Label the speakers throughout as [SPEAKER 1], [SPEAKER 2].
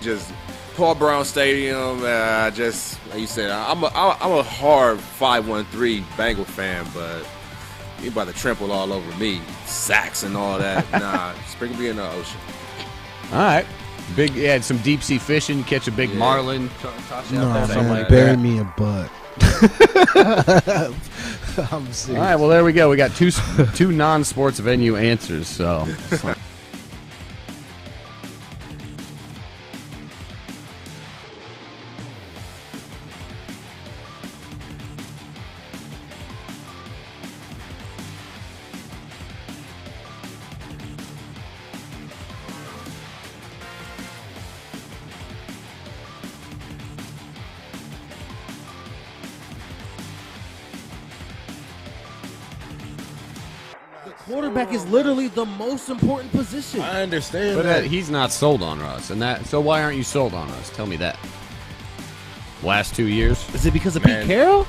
[SPEAKER 1] Just Paul Brown Stadium. Just like you said, I'm a hard 5-1-3 Bengal fan, but you about to trample all over me, sacks and all that. Nah, sprinkle me in the ocean.
[SPEAKER 2] All right. Big, had some deep sea fishing, catch a big marlin. Toss you out there, something like
[SPEAKER 3] bury
[SPEAKER 2] that.
[SPEAKER 3] me a butt. I'm serious.
[SPEAKER 2] All right, well, there we go. We got two non-sports venue answers, so.
[SPEAKER 4] Quarterback is literally the most important position.
[SPEAKER 5] I understand
[SPEAKER 2] But
[SPEAKER 5] that.
[SPEAKER 2] he's not sold on Russ, and that. So why aren't you sold on Russ? Tell me that. Last 2 years,
[SPEAKER 4] Is it because of
[SPEAKER 5] Man.
[SPEAKER 4] Pete Carroll?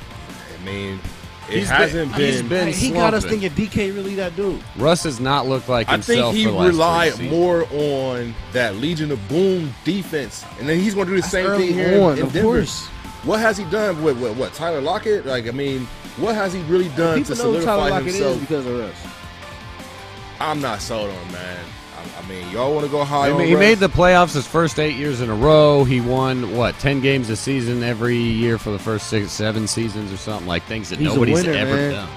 [SPEAKER 5] I mean, it
[SPEAKER 2] He's
[SPEAKER 5] hasn't
[SPEAKER 2] been-
[SPEAKER 5] been.
[SPEAKER 2] he's
[SPEAKER 4] He got us
[SPEAKER 2] slumping.
[SPEAKER 4] thinking DK really that dude.
[SPEAKER 2] Russ has not looked like
[SPEAKER 5] I
[SPEAKER 2] himself.
[SPEAKER 5] think he
[SPEAKER 2] for the last
[SPEAKER 5] relied
[SPEAKER 2] 3 seasons.
[SPEAKER 5] more on that Legion of Boom defense, and then he's going to do the same
[SPEAKER 4] early
[SPEAKER 5] thing here
[SPEAKER 4] on,
[SPEAKER 5] in
[SPEAKER 4] of
[SPEAKER 5] Denver.
[SPEAKER 4] course.
[SPEAKER 5] What has he done with what Tyler Lockett? Like, I mean, what has he really done
[SPEAKER 4] People
[SPEAKER 5] to
[SPEAKER 4] know who Tyler
[SPEAKER 5] solidify
[SPEAKER 4] Lockett is
[SPEAKER 5] himself?
[SPEAKER 4] because of us.
[SPEAKER 5] I'm not sold on, man. I mean, y'all want to go high on
[SPEAKER 2] He
[SPEAKER 5] Russ?
[SPEAKER 2] made the playoffs his first 8 years in a row. He won 10 games a season every year for the first 6, 7 seasons or something, like things that
[SPEAKER 4] He's a
[SPEAKER 2] nobody's
[SPEAKER 4] winner,
[SPEAKER 2] ever
[SPEAKER 4] man.
[SPEAKER 2] done.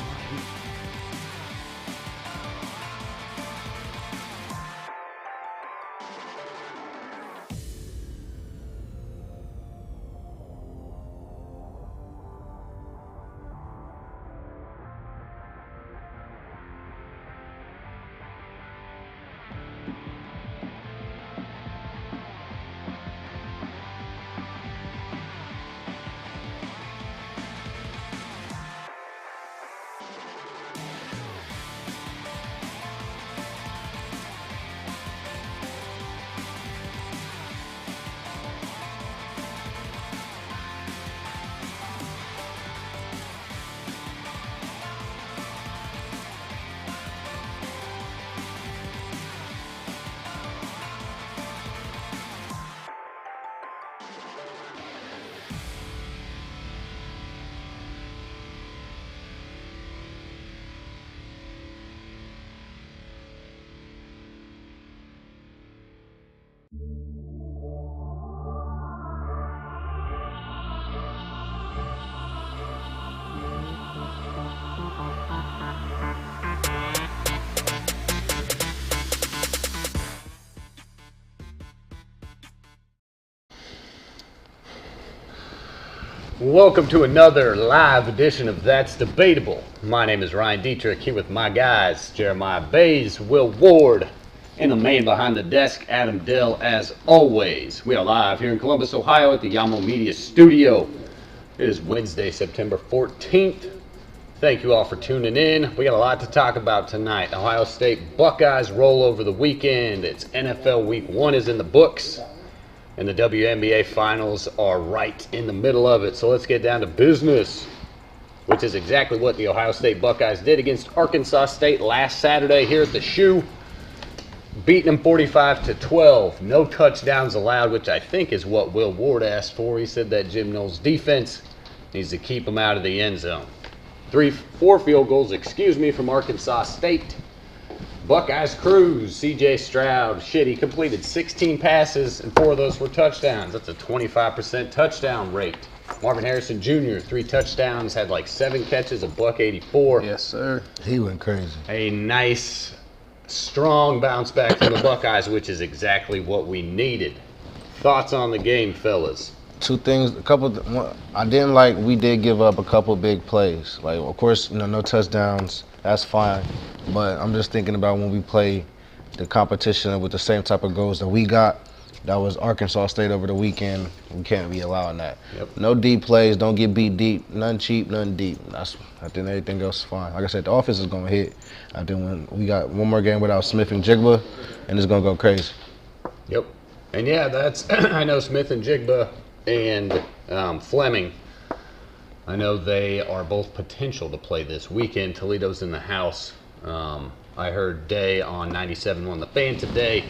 [SPEAKER 2] Welcome to another live edition of That's Debatable. My name is Ryan Dietrich, here with my guys, Jeremiah Bays, Will Ward, and the man behind the desk, Adam Dell, as always. We are live here in Columbus, Ohio at the Yamo Media Studio. It is Wednesday, September 14th. Thank you all for tuning in. We got a lot to talk about tonight. Ohio State Buckeyes roll over the weekend. It's NFL Week 1 is in the books. And the WNBA finals are right in the middle of it. So let's get down to business, which is exactly what the Ohio State Buckeyes did against Arkansas State last Saturday here at the Shoe. Beating them 45-12. No touchdowns allowed, which I think is what Will Ward asked for. He said that Jim Knowles' defense needs to keep them out of the end zone. 4 field goals, from Arkansas State. Buckeyes cruise. C.J. Stroud, he completed 16 passes, and 4 of those were touchdowns. That's a 25% touchdown rate. Marvin Harrison Jr., 3 touchdowns, had 7 catches, $184.
[SPEAKER 3] Yes, sir. He went crazy.
[SPEAKER 2] A nice, strong bounce back from the Buckeyes, which is exactly what we needed. Thoughts on the game, fellas?
[SPEAKER 3] 2 things. I didn't like. We did give up a couple big plays. Of course, no touchdowns. That's fine. But I'm just thinking about when we play the competition with the same type of goals that we got. That was Arkansas State over the weekend. We can't be allowing that.
[SPEAKER 2] Yep.
[SPEAKER 3] No deep plays. Don't get beat deep. None cheap. None deep. I think everything else is fine. Like I said, the offense is going to hit. I think when we got one more game without Smith and Jigba, and it's going to go crazy.
[SPEAKER 2] Yep. And yeah, that's I know Smith and Jigba and Fleming. I know they are both potential to play this weekend. Toledo's in the house. I heard Day on 97.1 The Fan today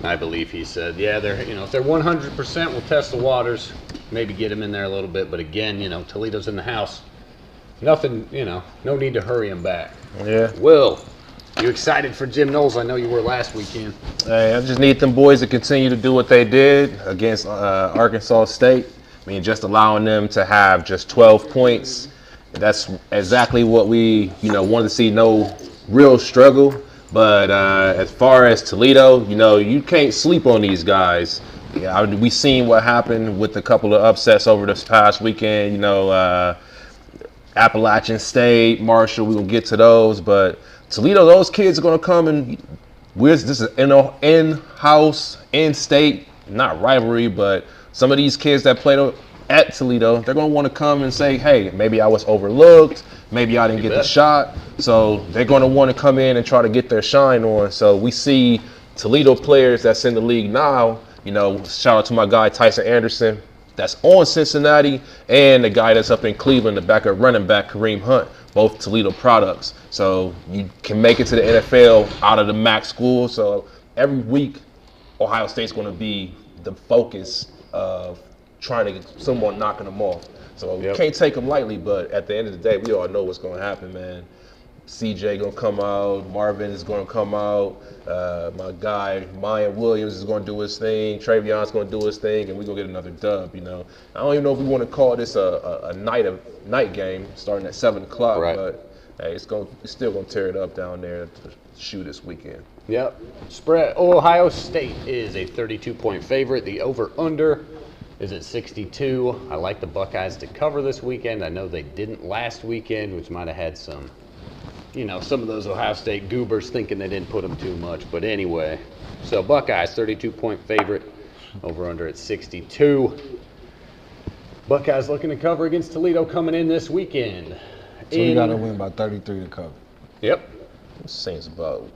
[SPEAKER 2] I believe he said, yeah, they're, you know, if they're 100%, we'll test the waters, maybe get them in there a little bit. But again, you know, Toledo's in the house. Nothing, you know, no need to hurry him back.
[SPEAKER 3] Yeah.
[SPEAKER 2] Will, you excited for Jim Knowles? I know you were last weekend.
[SPEAKER 3] Hey, I just need them boys to continue to do what they did against Arkansas State. I mean, just allowing them to have just 12 points. That's exactly what we, you know, wanted to see. No real struggle. But as far as Toledo, you know, you can't sleep on these guys. Yeah, we seen what happened with a couple of upsets over this past weekend. You know, Appalachian State, Marshall. We're gonna get to those, but Toledo, those kids are gonna come and this is in-house, in-state, not rivalry, but some of these kids that played at Toledo, they're gonna want to come and say, hey, maybe I was overlooked, maybe I didn't get the shot. So they're gonna want to come in and try to get their shine on. So we see Toledo players that's in the league now. You know, shout out to my guy Tyson Anderson, that's on Cincinnati, and the guy that's up in Cleveland, the backup running back Kareem Hunt, both Toledo products. So you can make it to the NFL out of the MAC school. So every week, Ohio State's going to be the focus of trying to get someone knocking them off. So you can't take them lightly, but at the end of the day, we all know what's going to happen, man. CJ gonna come out, Marvin is gonna come out, my guy Mayan Williams is gonna do his thing, Travion's gonna do his thing, and we're gonna get another dub. You know, I don't even know if we want to call this a night game starting at 7 o'clock, right. But hey, it's still gonna tear it up down there to shoot this weekend.
[SPEAKER 2] Yep. Spread. Ohio State is a 32-point favorite. The over/under is at 62. I like the Buckeyes to cover this weekend. I know they didn't last weekend, which might have had some, you know, some of those Ohio State goobers thinking they didn't put them too much. But anyway, so Buckeyes, 32-point favorite, over/under at 62. Buckeyes looking to cover against Toledo coming in this weekend.
[SPEAKER 3] So we got to win by 33 to cover.
[SPEAKER 2] Yep.
[SPEAKER 3] Seems about.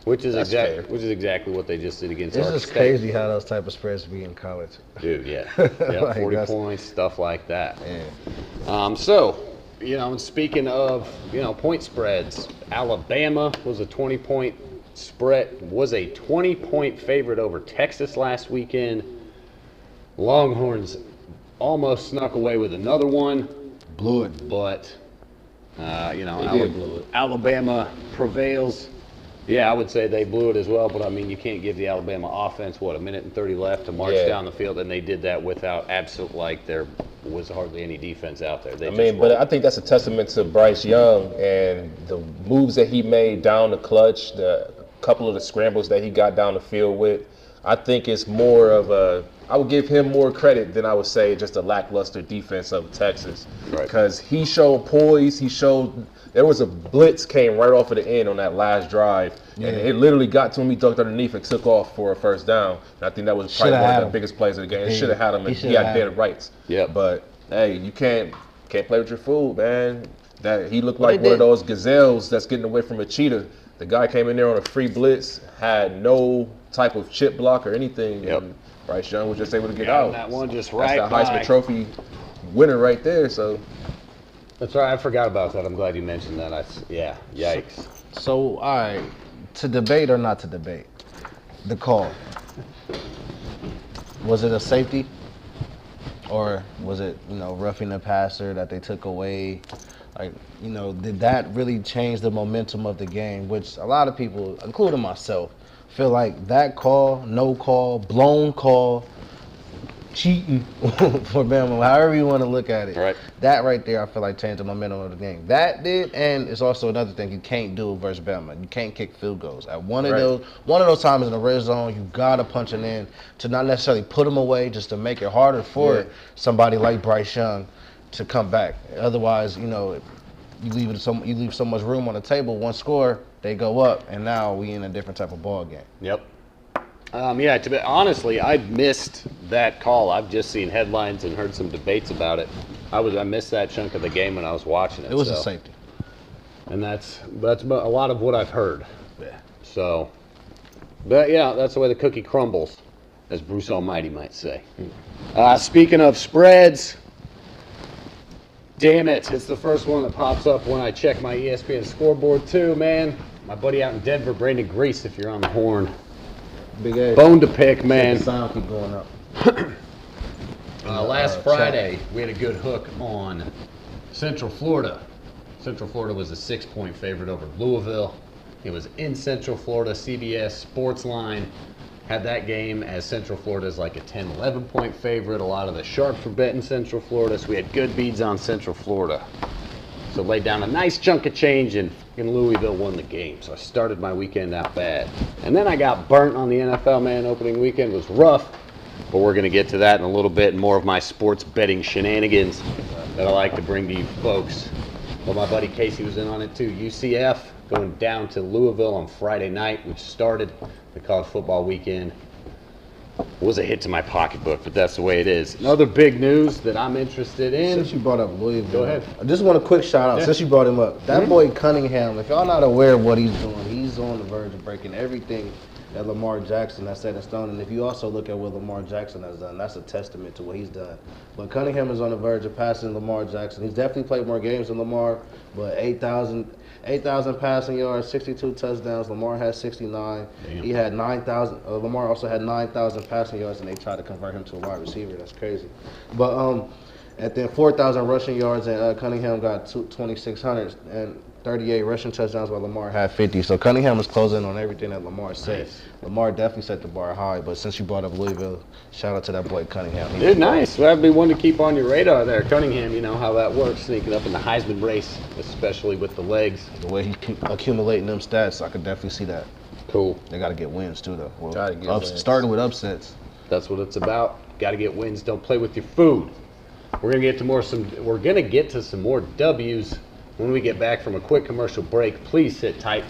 [SPEAKER 2] Which is exactly what they just did against Arkansas State.
[SPEAKER 3] It's just crazy how those type of spreads be in college.
[SPEAKER 2] Dude, yeah. Yeah, like 40 points, stuff like that. Yeah. So, you know, and speaking of, you know, point spreads, Alabama was a 20-point spread, was a 20-point favorite over Texas last weekend. Longhorns almost snuck away with another one.
[SPEAKER 3] Blew it.
[SPEAKER 2] But, you know, Alabama prevails. Yeah, I would say they blew it as well, but I mean, you can't give the Alabama offense, a minute and 30 left to march down the field, and they did that without there was hardly any defense out there.
[SPEAKER 3] But I think that's a testament to Bryce Young and the moves that he made down the clutch, the couple of the scrambles that he got down the field with. I think it's more of I would give him more credit than I would say just a lackluster defense of Texas. Because he showed poise, there was a blitz came right off of the end on that last drive, and it literally got to him. He ducked underneath and took off for a first down. And I think that was probably one of the biggest plays of the game. It should have had him, and he had dead rights.
[SPEAKER 2] Yeah.
[SPEAKER 3] But hey, you can't play with your food, man. That he looked like one of those gazelles that's getting away from a cheetah. The guy came in there on a free blitz, had no type of chip block or anything. And Bryce Young was just able to get out.
[SPEAKER 2] That one just right.
[SPEAKER 3] That's that Heisman Trophy winner right there. So.
[SPEAKER 2] That's right. I forgot about that. I'm glad you mentioned that. Yikes.
[SPEAKER 3] So, all right, to debate or not to debate, the call. Was it a safety, or was it, you know, roughing the passer that they took away? Like, you know, did that really change the momentum of the game? Which a lot of people, including myself, feel like that call, no call, blown call, cheating for Bama, however you want to look at it.
[SPEAKER 2] Right.
[SPEAKER 3] That right there, I feel like changed the momentum of the game. That did, and it's also another thing you can't do versus Bama. You can't kick field goals. At one of those times in the red zone, you gotta punch it in to not necessarily put them away, just to make it harder for somebody like Bryce Young to come back. Otherwise, you know, you leave so much room on the table. One score, they go up, and now we in a different type of ball game.
[SPEAKER 2] Yep. Honestly, I missed that call. I've just seen headlines and heard some debates about it. I missed that chunk of the game when I was watching it.
[SPEAKER 3] It was a safety.
[SPEAKER 2] And that's a lot of what I've heard. Yeah. So, but yeah, that's the way the cookie crumbles, as Bruce Almighty might say. Speaking of spreads, damn it, it's the first one that pops up when I check my ESPN scoreboard too, man. My buddy out in Denver, Brandon Grease, if you're on the horn.
[SPEAKER 3] Big A.
[SPEAKER 2] Bone to pick, man.
[SPEAKER 3] The sound keep going up.
[SPEAKER 2] Last Friday, we had a good hook on Central Florida. Central Florida was a 6-point favorite over Louisville. It was in Central Florida. CBS Sports Line had that game as Central Florida is like a 10, 11-point favorite. A lot of the sharps were betting Central Florida, so we had good beads on Central Florida. So laid down a nice chunk of change, and Louisville won the game. So I started my weekend out bad. And then I got burnt on the NFL, man. Opening weekend was rough, but we're going to get to that in a little bit. More of my sports betting shenanigans that I like to bring to you folks. Well, my buddy Casey was in on it too. UCF going down to Louisville on Friday night, which started the college football weekend. Was a hit to my pocketbook, but that's the way it is. Another big news that I'm interested in.
[SPEAKER 3] Since you brought up Louisville,
[SPEAKER 2] Go ahead.
[SPEAKER 3] I just want a quick shout out.
[SPEAKER 2] Yeah.
[SPEAKER 3] Since you brought him up, that boy Cunningham, if y'all not aware of what he's doing, he's on the verge of breaking everything that Lamar Jackson has set in stone. And if you also look at what Lamar Jackson has done, that's a testament to what he's done. But Cunningham is on the verge of passing Lamar Jackson. He's definitely played more games than Lamar, but 8,000 passing yards, 62 touchdowns. Lamar has 69.
[SPEAKER 2] Damn.
[SPEAKER 3] He had 9,000. Lamar also had 9,000 passing yards, and they tried to convert him to a wide receiver. That's crazy. But and then 4,000 rushing yards, and Cunningham got 2,600 and 38 rushing touchdowns, while Lamar had 50. So Cunningham is closing on everything that Lamar said.
[SPEAKER 2] Nice.
[SPEAKER 3] Lamar definitely set the bar high. But since you brought up Louisville, shout out to that boy Cunningham.
[SPEAKER 2] Dude, nice. That'd be one to keep on your radar there. Cunningham, you know how that works, sneaking up in the Heisman race, especially with the legs.
[SPEAKER 3] The way he accumulating them stats, I could definitely see that.
[SPEAKER 2] Cool.
[SPEAKER 3] They got to get wins too, though. Well,
[SPEAKER 1] Gotta get wins.
[SPEAKER 3] Starting with upsets.
[SPEAKER 2] That's what it's about. Got to get wins. Don't play with your food. We're gonna get to some more W's when we get back from a quick commercial break. Please sit tight.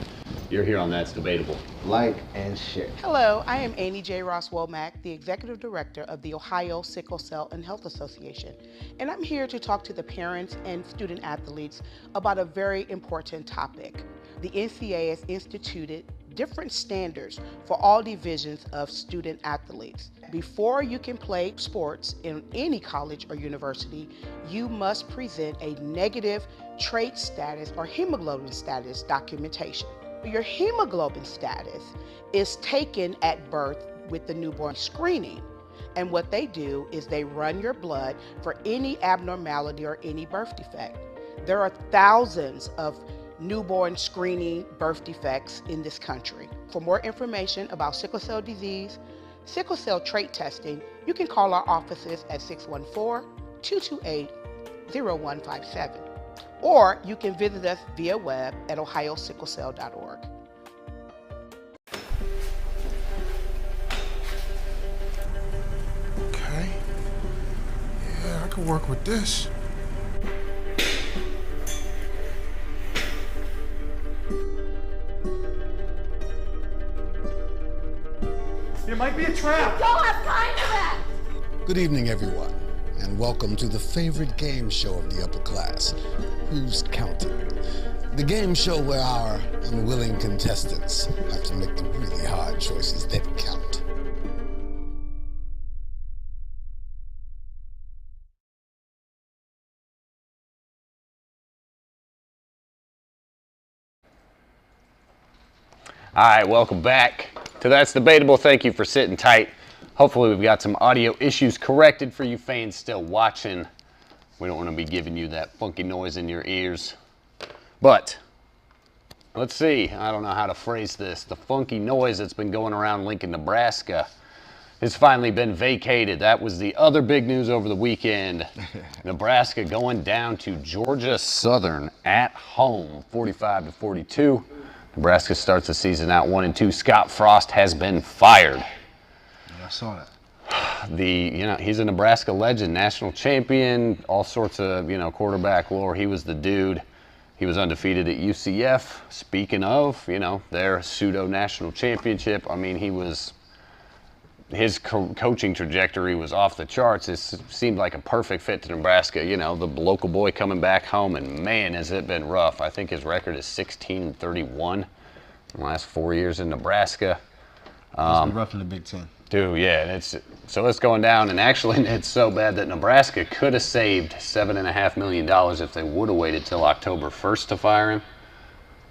[SPEAKER 2] You're here on That's Debatable.
[SPEAKER 3] Like and share.
[SPEAKER 6] Hello, I am Annie J. Ross Womack, the Executive Director of the Ohio Sickle Cell and Health Association, and I'm here to talk to the parents and student athletes about a very important topic. The NCAA has instituted different standards for all divisions of student athletes. Before you can play sports in any college or university, you must present a negative trait status or hemoglobin status documentation. Your hemoglobin status is taken at birth with the newborn screening. And what they do is they run your blood for any abnormality or any birth defect. There are thousands of newborn screening birth defects in this country. For more information about sickle cell disease, sickle cell trait testing, you can call our offices at 614-228-0157. Or you can visit us via web at ohiosicklecell.org.
[SPEAKER 7] Okay. Yeah, I can work with this.
[SPEAKER 8] It might be a trap.
[SPEAKER 9] Don't have time for that!
[SPEAKER 10] Good evening, everyone, and welcome to the favorite game show of the upper class, Who's Counting? The game show where our unwilling contestants have to make the really hard choices that count.
[SPEAKER 2] All right, welcome back to That's Debatable. Thank you for sitting tight. Hopefully we've got some audio issues corrected for you fans still watching. We don't want to be giving you that funky noise in your ears. But let's see, I don't know how to phrase this. The funky noise that's been going around Lincoln, Nebraska has finally been vacated. That was the other big news over the weekend. Nebraska going down to Georgia Southern at home, 45-42. Nebraska starts the season out 1-2. Scott Frost has been fired.
[SPEAKER 3] I saw that.
[SPEAKER 2] He's a Nebraska legend, national champion, all sorts of, quarterback lore. He was the dude. He was undefeated at UCF. Speaking of, their pseudo national championship, I mean, his coaching trajectory was off the charts. It seemed like a perfect fit to Nebraska. The local boy coming back home, and man, has it been rough. I think his record is 16-31 in the last 4 years in Nebraska.
[SPEAKER 3] It's been rough in the Big Ten.
[SPEAKER 2] Dude, yeah, it's going down, and actually it's so bad that Nebraska could have saved $7.5 million if they would have waited till October 1st to fire him,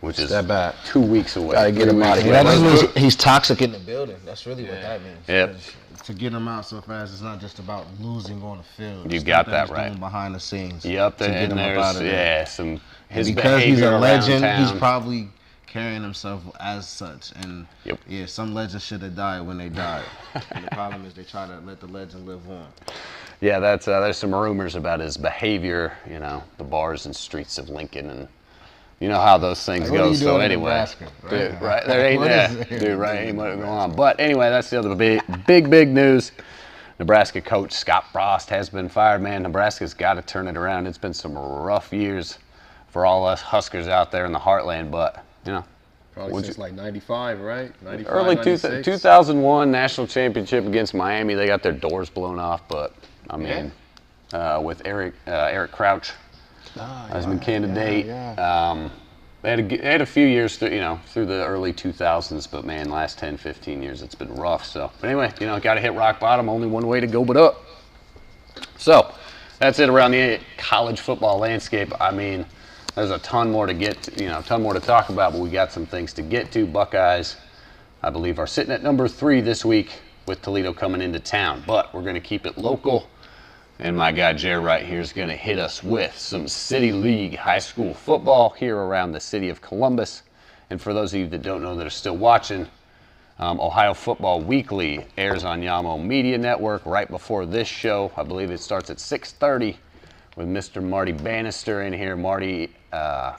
[SPEAKER 2] which is
[SPEAKER 3] that bad.
[SPEAKER 2] 2 weeks away.
[SPEAKER 3] Gotta get him out of here. That just means he's toxic in the building. That's really what that means.
[SPEAKER 2] Yep.
[SPEAKER 3] To get him out so fast, it's not just about losing on the field.
[SPEAKER 2] You got that right.
[SPEAKER 3] Doing behind the scenes.
[SPEAKER 2] Yep, and there's some his
[SPEAKER 3] because he's a legend, he's
[SPEAKER 2] town.
[SPEAKER 3] probably carrying himself as such. And yeah, some legends should have died when they died. And the problem is they try to let the legend live on.
[SPEAKER 2] Yeah, that's there's some rumors about his behavior, you know, the bars and streets of Lincoln, and you know how those things go. So anyway,
[SPEAKER 3] Nebraska, right?
[SPEAKER 2] Dude, right there ain't ain't much going on. But anyway, that's the other big news. Nebraska coach Scott Frost has been fired. Man, Nebraska's got to turn it around. It's been some rough years for all us Huskers out there in the heartland, but you know.
[SPEAKER 5] Probably since like 95, right? 95,
[SPEAKER 2] early 2001 national championship against Miami. They got their doors blown off, but I mean, with Eric Crouch as my candidate. They had a few years through, through the early 2000s, but man, last 10, 15 years, it's been rough. So, but anyway, got to hit rock bottom. Only one way to go but up. So, that's it around the college football landscape. I mean, there's a ton more to get to, a ton more to talk about, but we got some things to get to. Buckeyes, I believe, are sitting at number 3 this week with Toledo coming into town, but we're going to keep it local. And my guy Jer right here is going to hit us with some City League high school football here around the city of Columbus. And for those of you that don't know that are still watching, Ohio Football Weekly airs on Yamo Media Network right before this show. I believe it starts at 6:30 with Mr. Marty Bannister in here. Marty,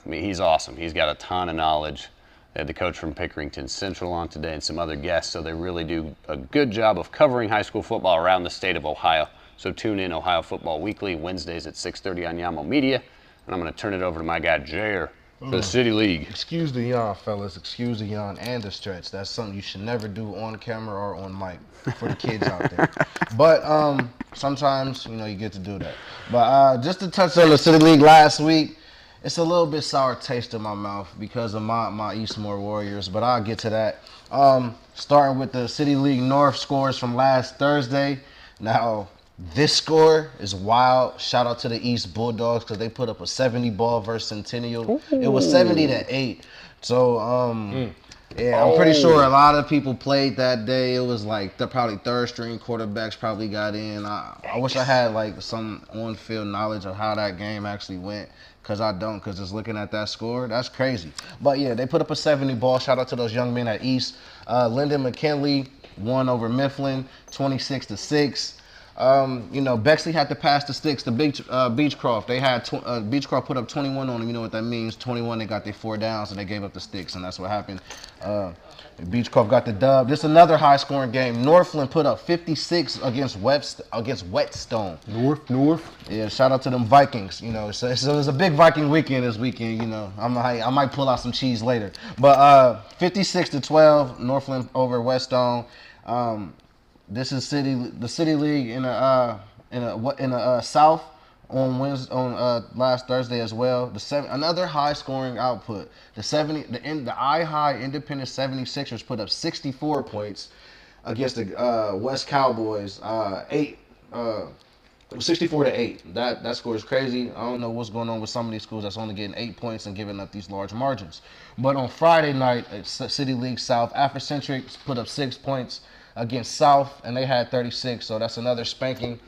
[SPEAKER 2] he's awesome. He's got a ton of knowledge. They had the coach from Pickerington Central on today and some other guests, so they really do a good job of covering high school football around the state of Ohio. So tune in Ohio Football Weekly, Wednesdays at 6:30 on Yamo Media. And I'm going to turn it over to my guy, Jer, for the City League.
[SPEAKER 3] Excuse the yawn, fellas. Excuse the yawn and the stretch. That's something you should never do on camera or on mic for the kids out there. But sometimes, you get to do that. But just to touch on the City League last week, it's a little bit sour taste in my mouth because of my Eastmore Warriors, but I'll get to that. Starting with the City League North scores from last Thursday. Now, this score is wild. Shout out to the East Bulldogs because they put up a 70 ball versus Centennial. Ooh. It was 70-8. So, yeah, I'm pretty sure a lot of people played that day. It was like probably third string quarterbacks probably got in. I wish I had like some on-field knowledge of how that game actually went because I don't, because just looking at that score, that's crazy. But yeah, they put up a 70 ball. Shout out to those young men at East. Lyndon McKinley won over Mifflin 26-6. Bexley had to pass the sticks to Beechcroft. They had Beechcroft put up 21 on them. You know what that means? 21. They got their 4 downs and they gave up the sticks, and that's what happened. Beechcroft got the dub. This is another high-scoring game. Northland put up 56 against Whetstone.
[SPEAKER 5] North.
[SPEAKER 3] Yeah, shout out to them Vikings. So it was a big Viking weekend this weekend. I might pull out some cheese later. But 56-12, Northland over Whetstone. This is the City League in a South on Wednesday, on last Thursday as well. Another high scoring output. The I-High Independent 76ers put up 64 points against the West Cowboys. 64-8. That score is crazy. I don't know what's going on with some of these schools that's only getting 8 points and giving up these large margins. But on Friday night, City League South, Afrocentrics put up 6 points against South, and they had 36, so that's another spanking.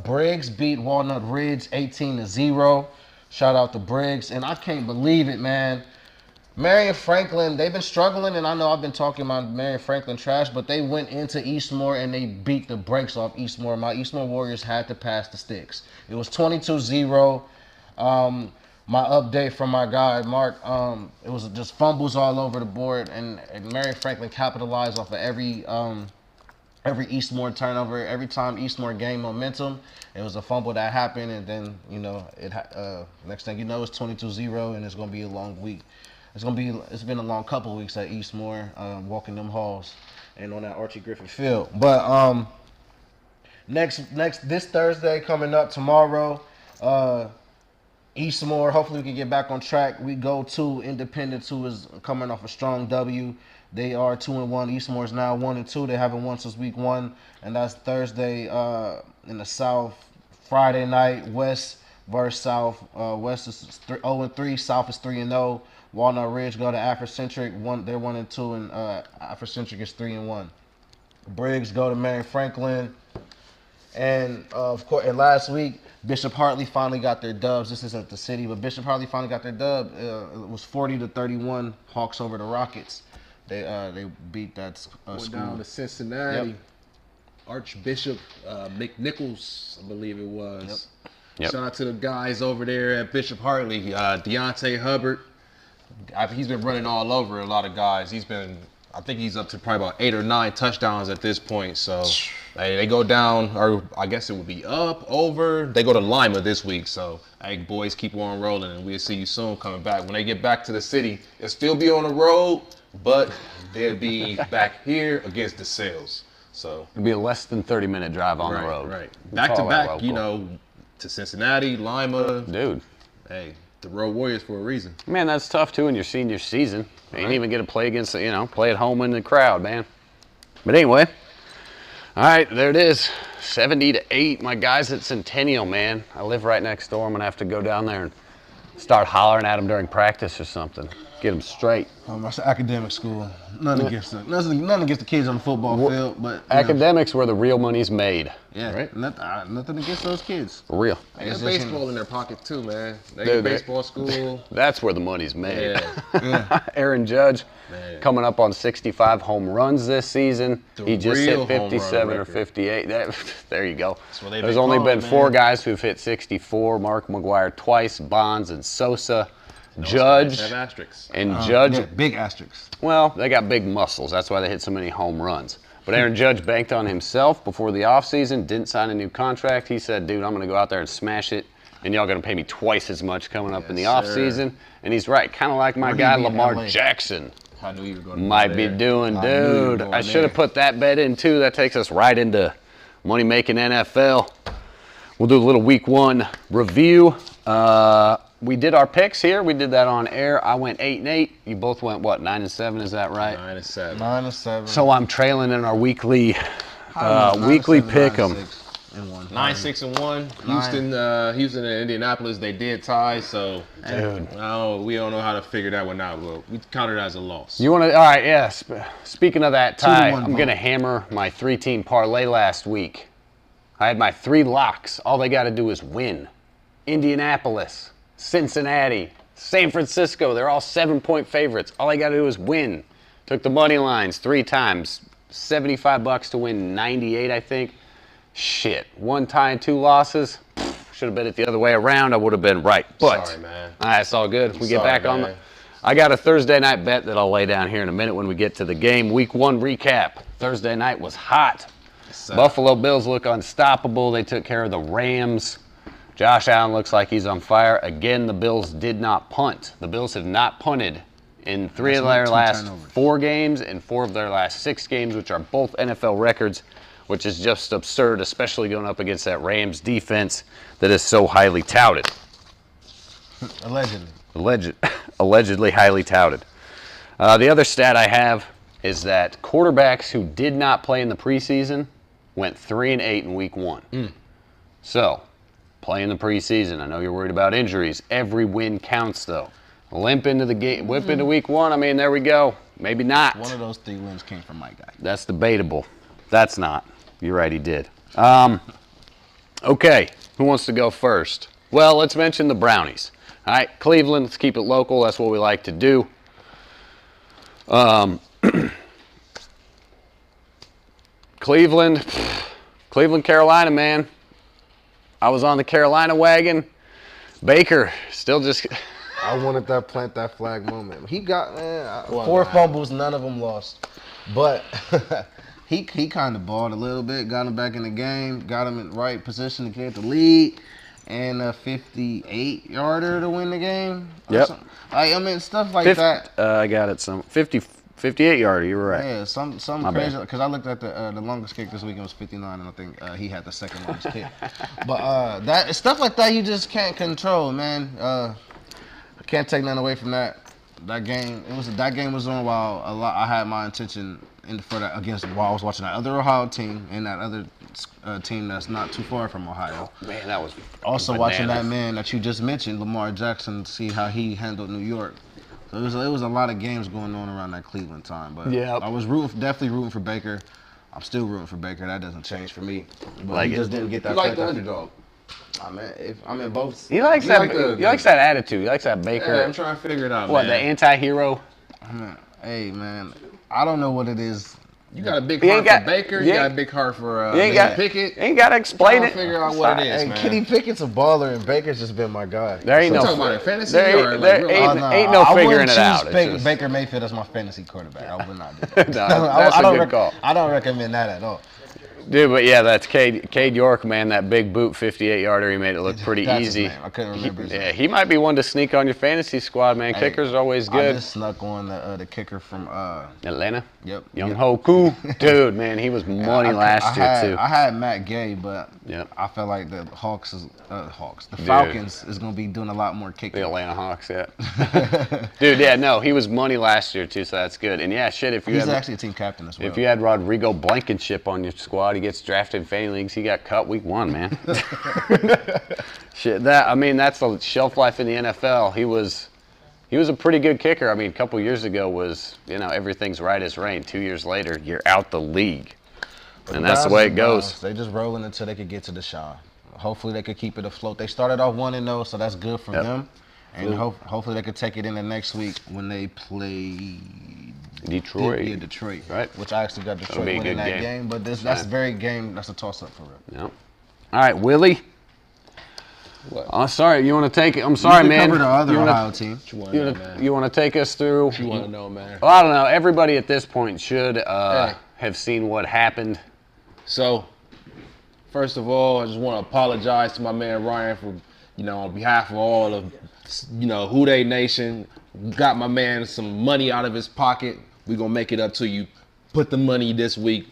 [SPEAKER 3] Briggs beat Walnut Ridge 18-0. Shout out to Briggs, and I can't believe it, man. Marion Franklin, they've been struggling, and I know I've been talking about Marion Franklin trash, but they went into Eastmore and they beat the brakes off Eastmore. My Eastmore Warriors had to pass the sticks. It was 22-0. My update from my guy, Mark, it was just fumbles all over the board, and Marion Franklin capitalized off of every Eastmore turnover. Every time Eastmore gained momentum, it was a fumble that happened, and then, next thing you know, it's 22-0, and it's going to be a long week. It's been a long couple of weeks at Eastmore, walking them halls and on that Archie Griffin field. But this Thursday coming up tomorrow, Eastmore, hopefully we can get back on track. We go to Independence, who is coming off a strong W. They are 2-1. Eastmore is now 1-2. They haven't won since week 1, and that's Thursday in the South. Friday night, West versus South. West is 0-3. South is 3-0. Walnut Ridge go to Afrocentric. They're 1-2, and Afrocentric is 3-1. Briggs go to Marion Franklin, and of course, and last week Bishop Hartley finally got their dubs. This isn't the city, but Bishop Hartley finally got their dub. It was 40-31. Hawks over the Rockets. They beat that school.
[SPEAKER 5] Went down to Cincinnati.
[SPEAKER 3] Yep.
[SPEAKER 5] Archbishop McNichols, I believe it was.
[SPEAKER 2] Yep.
[SPEAKER 5] Shout out to the guys over there at Bishop Hartley. Deontay Hubbard. He's been running all over a lot of guys. I think he's up to probably about 8 or 9 touchdowns at this point. So they go down, or I guess it would be up, over. They go to Lima this week. So, hey, boys, keep on rolling, and we'll see you soon coming back. When they get back to the city, they'll still be on the road, but they'll be back here against the Sales. So
[SPEAKER 2] It'd be a less than 30-minute drive on the road.
[SPEAKER 5] Right. Back to back, to Cincinnati, Lima.
[SPEAKER 2] Dude.
[SPEAKER 5] Hey, the Road Warriors for a reason.
[SPEAKER 2] Man, that's tough, too, in your senior season. You ain't even get to play against, play at home in the crowd, man. But anyway, all right, there it is. 70-8. My guys at Centennial, man. I live right next door. I'm going to have to go down there and start hollering at them during practice or something. Get them straight.
[SPEAKER 3] That's an academic school. Nothing against the kids on the football field, but
[SPEAKER 2] academics where the real money's made.
[SPEAKER 3] Yeah, right. Nothing against those kids.
[SPEAKER 2] For real.
[SPEAKER 5] They got baseball in their pocket too, man. They got baseball school.
[SPEAKER 2] That's where the money's made.
[SPEAKER 5] Yeah.
[SPEAKER 2] Aaron Judge coming up on 65 home runs this season. He just hit 57 or 58. There you go. There's only been 4 guys who've hit 64. Mark McGuire twice, Bonds and Sosa. Judge and Judge,
[SPEAKER 3] big asterisks.
[SPEAKER 2] Well, they got big muscles. That's why they hit so many home runs. But Aaron Judge banked on himself before the offseason, didn't sign a new contract. He said, dude, I'm going to go out there and smash it, and y'all going to pay me twice as much coming up in the offseason. And he's right, kind of like my guy Lamar Jackson.
[SPEAKER 5] I knew you were going to
[SPEAKER 2] might be doing, dude. I should have put that bet in too. That takes us right into money-making NFL. We'll do a little week 1 review. We did our picks here. We did that on air. I went 8-8. You both went, what, 9-7? Is that right?
[SPEAKER 5] 9-7.
[SPEAKER 3] 9-7.
[SPEAKER 2] So I'm trailing in our weekly pick 'em.
[SPEAKER 5] 9-6-1. Houston and Indianapolis, they did tie. So,
[SPEAKER 2] dude,
[SPEAKER 5] we don't know how to figure that one out. Well, we counted it as a loss.
[SPEAKER 2] You want to? All right, yes. Speaking of that tie, I'm gonna hammer my 3-team parlay last week. I had my 3 locks. All they got to do is win. Indianapolis, Cincinnati, San Francisco, they're all 7-point favorites. All I got to do is win. Took the money lines 3 times. $75 to win 98, I think. Shit. 1 tie and 2 losses. Should have bet it the other way around. I would have been right. But,
[SPEAKER 5] sorry, man.
[SPEAKER 2] It's all good. We get back on. I got a Thursday night bet that I'll lay down here in a minute when we get to the game. Week 1 recap. Thursday night was hot. Buffalo Bills look unstoppable. They took care of the Rams. Josh Allen looks like he's on fire. Again, the Bills did not punt. The Bills have not punted in 3 of their last 4 games and 4 of their last 6 games, which are both NFL records, which is just absurd, especially going up against that Rams defense that is so highly touted. Allegedly highly touted. The other stat I have is that quarterbacks who did not play in the preseason went 3-8 in week 1. So, play in the preseason. I know you're worried about injuries. Every win counts, though. Limp into the game, whip into week 1. I mean, there we go. Maybe not.
[SPEAKER 3] One of those 3 wins came from my guy.
[SPEAKER 2] That's debatable. That's not. You're right, he did. Okay, who wants to go first? Well, let's mention the Brownies. All right, Cleveland, let's keep it local. That's what we like to do. Cleveland, Carolina, man. I was on the Carolina wagon. Baker still just...
[SPEAKER 3] I wanted that plant that flag moment. He got 4 fumbles, none of them lost. But he kind of balled a little bit, got him back in the game, got him in the right position to get the lead, and a 58-yarder to win the game.
[SPEAKER 2] Yep.
[SPEAKER 3] I mean, stuff like that.
[SPEAKER 2] I got it. 58-yarder, you were right.
[SPEAKER 3] Yeah, some crazy, because I looked at the longest kick this weekend was 59, and I think he had the second longest kick. But that stuff like that you just can't control, man. I can't take nothing away from that. That game was on while I had my intention while I was watching that other Ohio team and that other team that's not too far from Ohio.
[SPEAKER 2] Man, that was
[SPEAKER 3] Also
[SPEAKER 2] bananas.
[SPEAKER 3] watching that man that you just mentioned, Lamar Jackson, see how he handled New York. So it was a lot of games going on around that Cleveland time. But
[SPEAKER 2] Yep.
[SPEAKER 3] I was definitely rooting for Baker. I'm still rooting for Baker. That doesn't change for me. But
[SPEAKER 2] Like
[SPEAKER 3] he just didn't get that.
[SPEAKER 5] You like the underdog.
[SPEAKER 3] I'm in both.
[SPEAKER 2] He likes
[SPEAKER 5] You
[SPEAKER 2] that.
[SPEAKER 5] like the-
[SPEAKER 2] he likes that attitude. He likes that Baker.
[SPEAKER 5] Yeah, I'm trying to figure it out,
[SPEAKER 2] What,
[SPEAKER 5] man.
[SPEAKER 2] the anti-hero?
[SPEAKER 3] Hey man, I don't know what it is.
[SPEAKER 5] You got a big
[SPEAKER 2] You
[SPEAKER 5] heart
[SPEAKER 2] ain't got-
[SPEAKER 5] for Baker.
[SPEAKER 2] you
[SPEAKER 5] You got a
[SPEAKER 2] ain't-
[SPEAKER 5] big heart for
[SPEAKER 2] You ain't got
[SPEAKER 5] Pickett.
[SPEAKER 2] You ain't got to explain
[SPEAKER 5] Trying
[SPEAKER 2] it.
[SPEAKER 5] to figure out what it is,
[SPEAKER 3] Hey,
[SPEAKER 5] man.
[SPEAKER 3] Kenny Pickett's a baller, and Baker's just been my guy.
[SPEAKER 2] There ain't
[SPEAKER 5] So
[SPEAKER 2] no.
[SPEAKER 5] talking about it fantasy
[SPEAKER 2] there
[SPEAKER 5] or
[SPEAKER 2] ain't,
[SPEAKER 5] like
[SPEAKER 2] there
[SPEAKER 5] real
[SPEAKER 2] ain't,
[SPEAKER 5] life?
[SPEAKER 2] ain't no
[SPEAKER 3] I
[SPEAKER 2] figuring
[SPEAKER 3] wouldn't
[SPEAKER 2] it out.
[SPEAKER 3] choose
[SPEAKER 2] It's just-
[SPEAKER 3] Baker Mayfield as my fantasy quarterback. I would not do that.
[SPEAKER 2] No, that's
[SPEAKER 3] I
[SPEAKER 2] a
[SPEAKER 3] don't
[SPEAKER 2] good call.
[SPEAKER 3] I don't recommend that at all.
[SPEAKER 2] Dude, but yeah, that's Cade York, man. That big boot 58-yarder, he made it look pretty
[SPEAKER 3] That's his
[SPEAKER 2] easy.
[SPEAKER 3] name. I couldn't remember his
[SPEAKER 2] Yeah,
[SPEAKER 3] name.
[SPEAKER 2] he might be one to sneak on your fantasy squad, man.
[SPEAKER 3] Hey,
[SPEAKER 2] Kickers are always
[SPEAKER 3] I
[SPEAKER 2] good.
[SPEAKER 3] just snuck on the kicker from
[SPEAKER 2] Atlanta?
[SPEAKER 3] Yep.
[SPEAKER 2] Young Hoku. Dude, man, he was money last year, too.
[SPEAKER 3] I had Matt Gay, but
[SPEAKER 2] Yep.
[SPEAKER 3] I felt like the the Falcons is going to be doing a lot more kicking.
[SPEAKER 2] The Atlanta Hawks, yeah. Dude, yeah, no, he was money last year, too, so that's good. And yeah, shit, if you
[SPEAKER 3] He's
[SPEAKER 2] had
[SPEAKER 3] actually a team captain as well.
[SPEAKER 2] If you had Rodrigo Blankenship on your squad, he gets drafted in fantasy leagues. He got cut week 1, man. Shit, that's the shelf life in the NFL. He was a pretty good kicker. I mean, a couple years ago was, everything's right as rain. 2 years later, you're out the league. And that's the way it goes.
[SPEAKER 3] They just rolling until they could get to the Deshaun. Hopefully they could keep it afloat. They started off 1-0, so that's good for them. And hopefully they could take it into next week when they play
[SPEAKER 2] Detroit.
[SPEAKER 3] Yeah, Detroit.
[SPEAKER 2] Right.
[SPEAKER 3] Which I actually got Detroit
[SPEAKER 2] be a
[SPEAKER 3] winning
[SPEAKER 2] good
[SPEAKER 3] that
[SPEAKER 2] game.
[SPEAKER 3] But that's the very game. That's a toss-up for real.
[SPEAKER 2] Yep. All right, Willie. What? Oh, sorry. You want to take it? I'm sorry,
[SPEAKER 3] You
[SPEAKER 2] man.
[SPEAKER 3] cover the other
[SPEAKER 2] You wanna-
[SPEAKER 3] Ohio team.
[SPEAKER 2] You want to take us through?
[SPEAKER 5] What you want to know, man?
[SPEAKER 2] Well, I don't know. Everybody at this point should have seen what happened.
[SPEAKER 5] So, first of all, I just want to apologize to my man Ryan for, on behalf of all of, Who They Nation. Got my man some money out of his pocket. We're going to make it up to you. Put the money this week.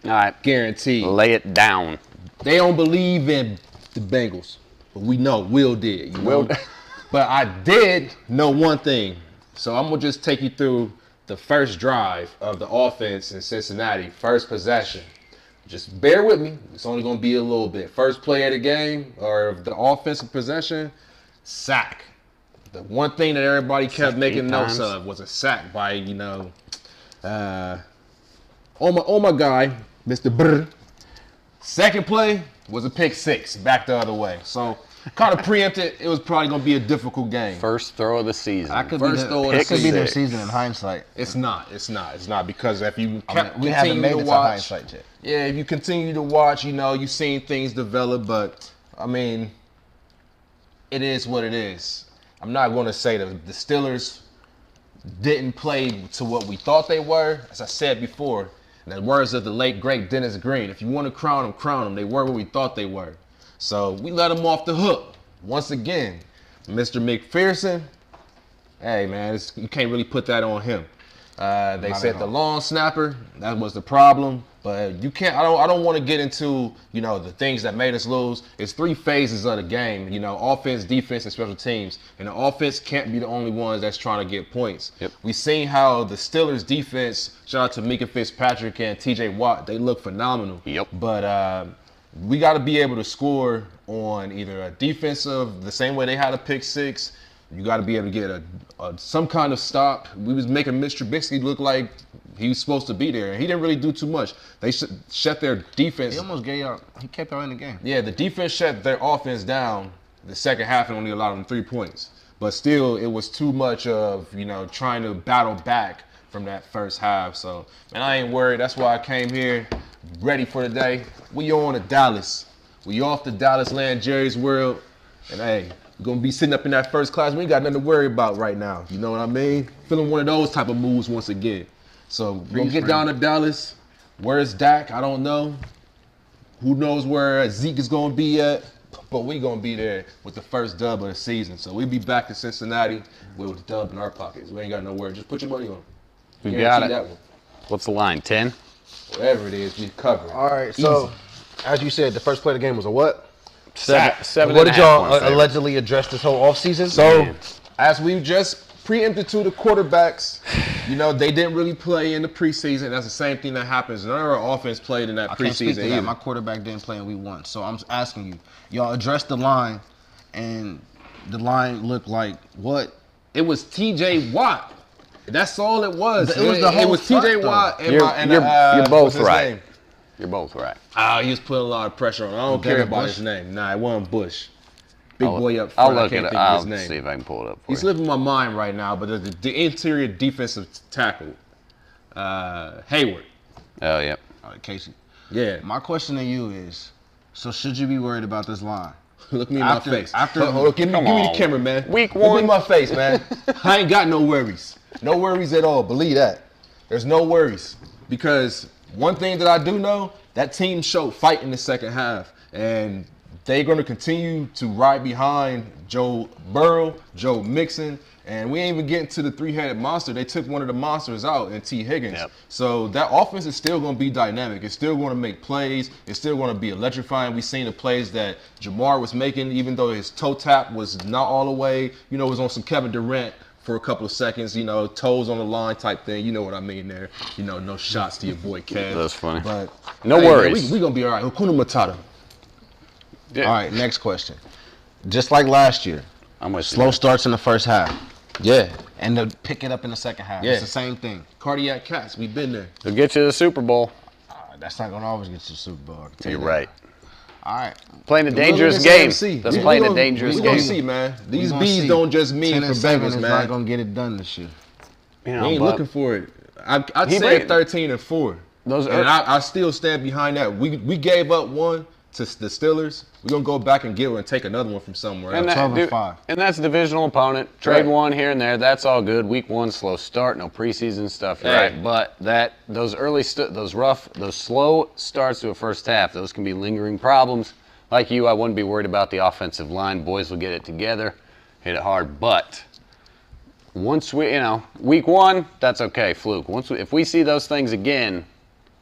[SPEAKER 2] All right.
[SPEAKER 5] Guaranteed.
[SPEAKER 2] Lay it down.
[SPEAKER 5] They don't believe in the Bengals, but we know Will did. But I did know one thing. So I'm going to just take you through the first drive of the offense in Cincinnati. First possession. Just bear with me. It's only going to be a little bit. First play of the game or the offensive possession, sack. The one thing that everybody kept making notes of was a sack by, my guy, Mr. Brr. Second play was a pick six, back the other way. So kind of preempted. It was probably going to be a difficult game.
[SPEAKER 2] First throw of the season.
[SPEAKER 3] That could
[SPEAKER 5] First throw of the
[SPEAKER 3] it could be their
[SPEAKER 5] season.
[SPEAKER 3] season in hindsight.
[SPEAKER 5] It's not because if you
[SPEAKER 3] We haven't made it to
[SPEAKER 5] watch,
[SPEAKER 3] hindsight yet.
[SPEAKER 5] yeah, if you continue to watch, you've seen things develop. But I mean, it is what it is. I'm not going to say that the Steelers didn't play to what we thought they were. As I said before, in the words of the late great Dennis Green, if you want to crown them, crown them. They were what we thought they were. So we let them off the hook once again. Mr. McPherson, hey man, you can't really put that on him. They said the long snapper, that was the problem. But you can't. I don't want to get into the things that made us lose. It's 3 phases of the game. Offense, defense, and special teams. And the offense can't be the only ones that's trying to get points.
[SPEAKER 2] Yep.
[SPEAKER 5] We've seen how the Steelers defense. Shout out to Mika Fitzpatrick and T.J. Watt. They look phenomenal.
[SPEAKER 2] Yep.
[SPEAKER 5] But we got to be able to score on either a defensive, the same way they had a pick six. You got to be able to get some kind of stop. We was making Mr. Trubisky look like he was supposed to be there, and he didn't really do too much. They shut their defense.
[SPEAKER 3] He almost gave out. He kept out in the game.
[SPEAKER 5] Yeah, the defense shut their offense down the second half and only allowed them 3 points. But still, it was too much of trying to battle back from that first half. So, man, I ain't worried. That's why I came here ready for the day. We on to Dallas. We off to Dallas land, Jerry's World, and hey. We're going to be sitting up in that first class. We ain't got nothing to worry about right now. You know what I mean? Feeling one of those type of moves once again. So we're going to get down to Dallas. Where's Dak? I don't know. Who knows where Zeke is going to be at? But we going to be there with the first dub of the season. So we'll be back in Cincinnati with the dub in our pockets. We ain't got no worry. Just put your money on it.
[SPEAKER 2] We got it.
[SPEAKER 5] That one.
[SPEAKER 2] What's the line, 10?
[SPEAKER 5] Whatever it is, we cover it.
[SPEAKER 3] All right, so as you said, the first play of the game was a what?
[SPEAKER 2] Seven
[SPEAKER 3] What
[SPEAKER 2] and
[SPEAKER 3] did
[SPEAKER 2] a half
[SPEAKER 3] y'all
[SPEAKER 2] points there.
[SPEAKER 3] allegedly address this whole offseason?
[SPEAKER 5] So, as we just preempted to the quarterbacks, You know, they didn't really play in the preseason. That's the same thing that happens. None of our offense played in that
[SPEAKER 3] I can't speak
[SPEAKER 5] preseason
[SPEAKER 3] to that.
[SPEAKER 5] either.
[SPEAKER 3] My quarterback didn't play in week 1. So I'm asking you, y'all addressed the line, and the line looked like what?
[SPEAKER 5] It was T.J. Watt. That's all it was.
[SPEAKER 3] It was the whole
[SPEAKER 5] It was T.J.
[SPEAKER 3] front,
[SPEAKER 5] Watt and
[SPEAKER 9] You're both
[SPEAKER 5] what's his
[SPEAKER 9] right.
[SPEAKER 5] name?
[SPEAKER 9] You're both right.
[SPEAKER 5] He was putting a lot of pressure on him. I don't care about his name. Nah, it wasn't Bush. Big boy up front.
[SPEAKER 9] I'll look
[SPEAKER 5] I can't
[SPEAKER 9] at it.
[SPEAKER 5] think of
[SPEAKER 9] I'll
[SPEAKER 5] his name.
[SPEAKER 9] see if I can pull it up for
[SPEAKER 5] He's
[SPEAKER 9] you.
[SPEAKER 5] slipping my mind right now, but the interior defensive tackle, Hayward.
[SPEAKER 9] Oh, yeah.
[SPEAKER 3] All right, Casey.
[SPEAKER 5] Yeah.
[SPEAKER 3] My question to you is, so should you be worried about this line?
[SPEAKER 5] Look me in my face.
[SPEAKER 3] Hold
[SPEAKER 5] on, give me the camera, man.
[SPEAKER 9] Week
[SPEAKER 5] Look me
[SPEAKER 9] 1.
[SPEAKER 5] in my face, man. I ain't got no worries. No worries at all. Believe that. There's no worries. Because one thing that I do know, that team showed fight in the second half. And they're going to continue to ride behind Joe Burrow, Joe Mixon, and we ain't even getting to the three-headed monster. They took one of the monsters out in T. Higgins.
[SPEAKER 9] Yep.
[SPEAKER 5] So that offense is still going to be dynamic. It's still going to make plays. It's still going to be electrifying. We've seen the plays that Jamar was making, even though his toe tap was not all the way, was on some Kevin Durant for a couple of seconds, toes on the line type thing. You know what I mean there. No shots to your boy Kev.
[SPEAKER 9] That's funny.
[SPEAKER 5] But
[SPEAKER 9] no worries.
[SPEAKER 5] We're going to be all right. Hakuna Matata.
[SPEAKER 9] Yeah.
[SPEAKER 3] All right, next question. Just like last year, slow starts in the first half.
[SPEAKER 5] Yeah.
[SPEAKER 3] And to pick it up in the second half.
[SPEAKER 5] Yeah.
[SPEAKER 3] It's the same thing.
[SPEAKER 5] Cardiac cats, we've been there.
[SPEAKER 9] They'll get you to the Super Bowl.
[SPEAKER 3] That's not going to always get you to the Super Bowl. I can tell
[SPEAKER 9] You're
[SPEAKER 3] you that.
[SPEAKER 9] right.
[SPEAKER 3] All right.
[SPEAKER 9] Playing a dangerous game. That's playing a dangerous
[SPEAKER 5] We're
[SPEAKER 9] game.
[SPEAKER 5] going to see, man. These bees don't just mean for Bengals, man.
[SPEAKER 3] Not going to get it done this year.
[SPEAKER 5] We ain't looking for it. I'd say 13-4. I still stand behind that. We gave up one to the Steelers. We're going to go back and get one and take another one from somewhere else.
[SPEAKER 3] 12-5.
[SPEAKER 9] And that's a divisional opponent. Trade one here and there. That's all good. Week 1, slow start, no preseason stuff. Right. But those slow starts to a first half, those can be lingering problems. Like you, I wouldn't be worried about the offensive line. Boys will get it together, hit it hard. But once week 1, that's okay, fluke. If we see those things again,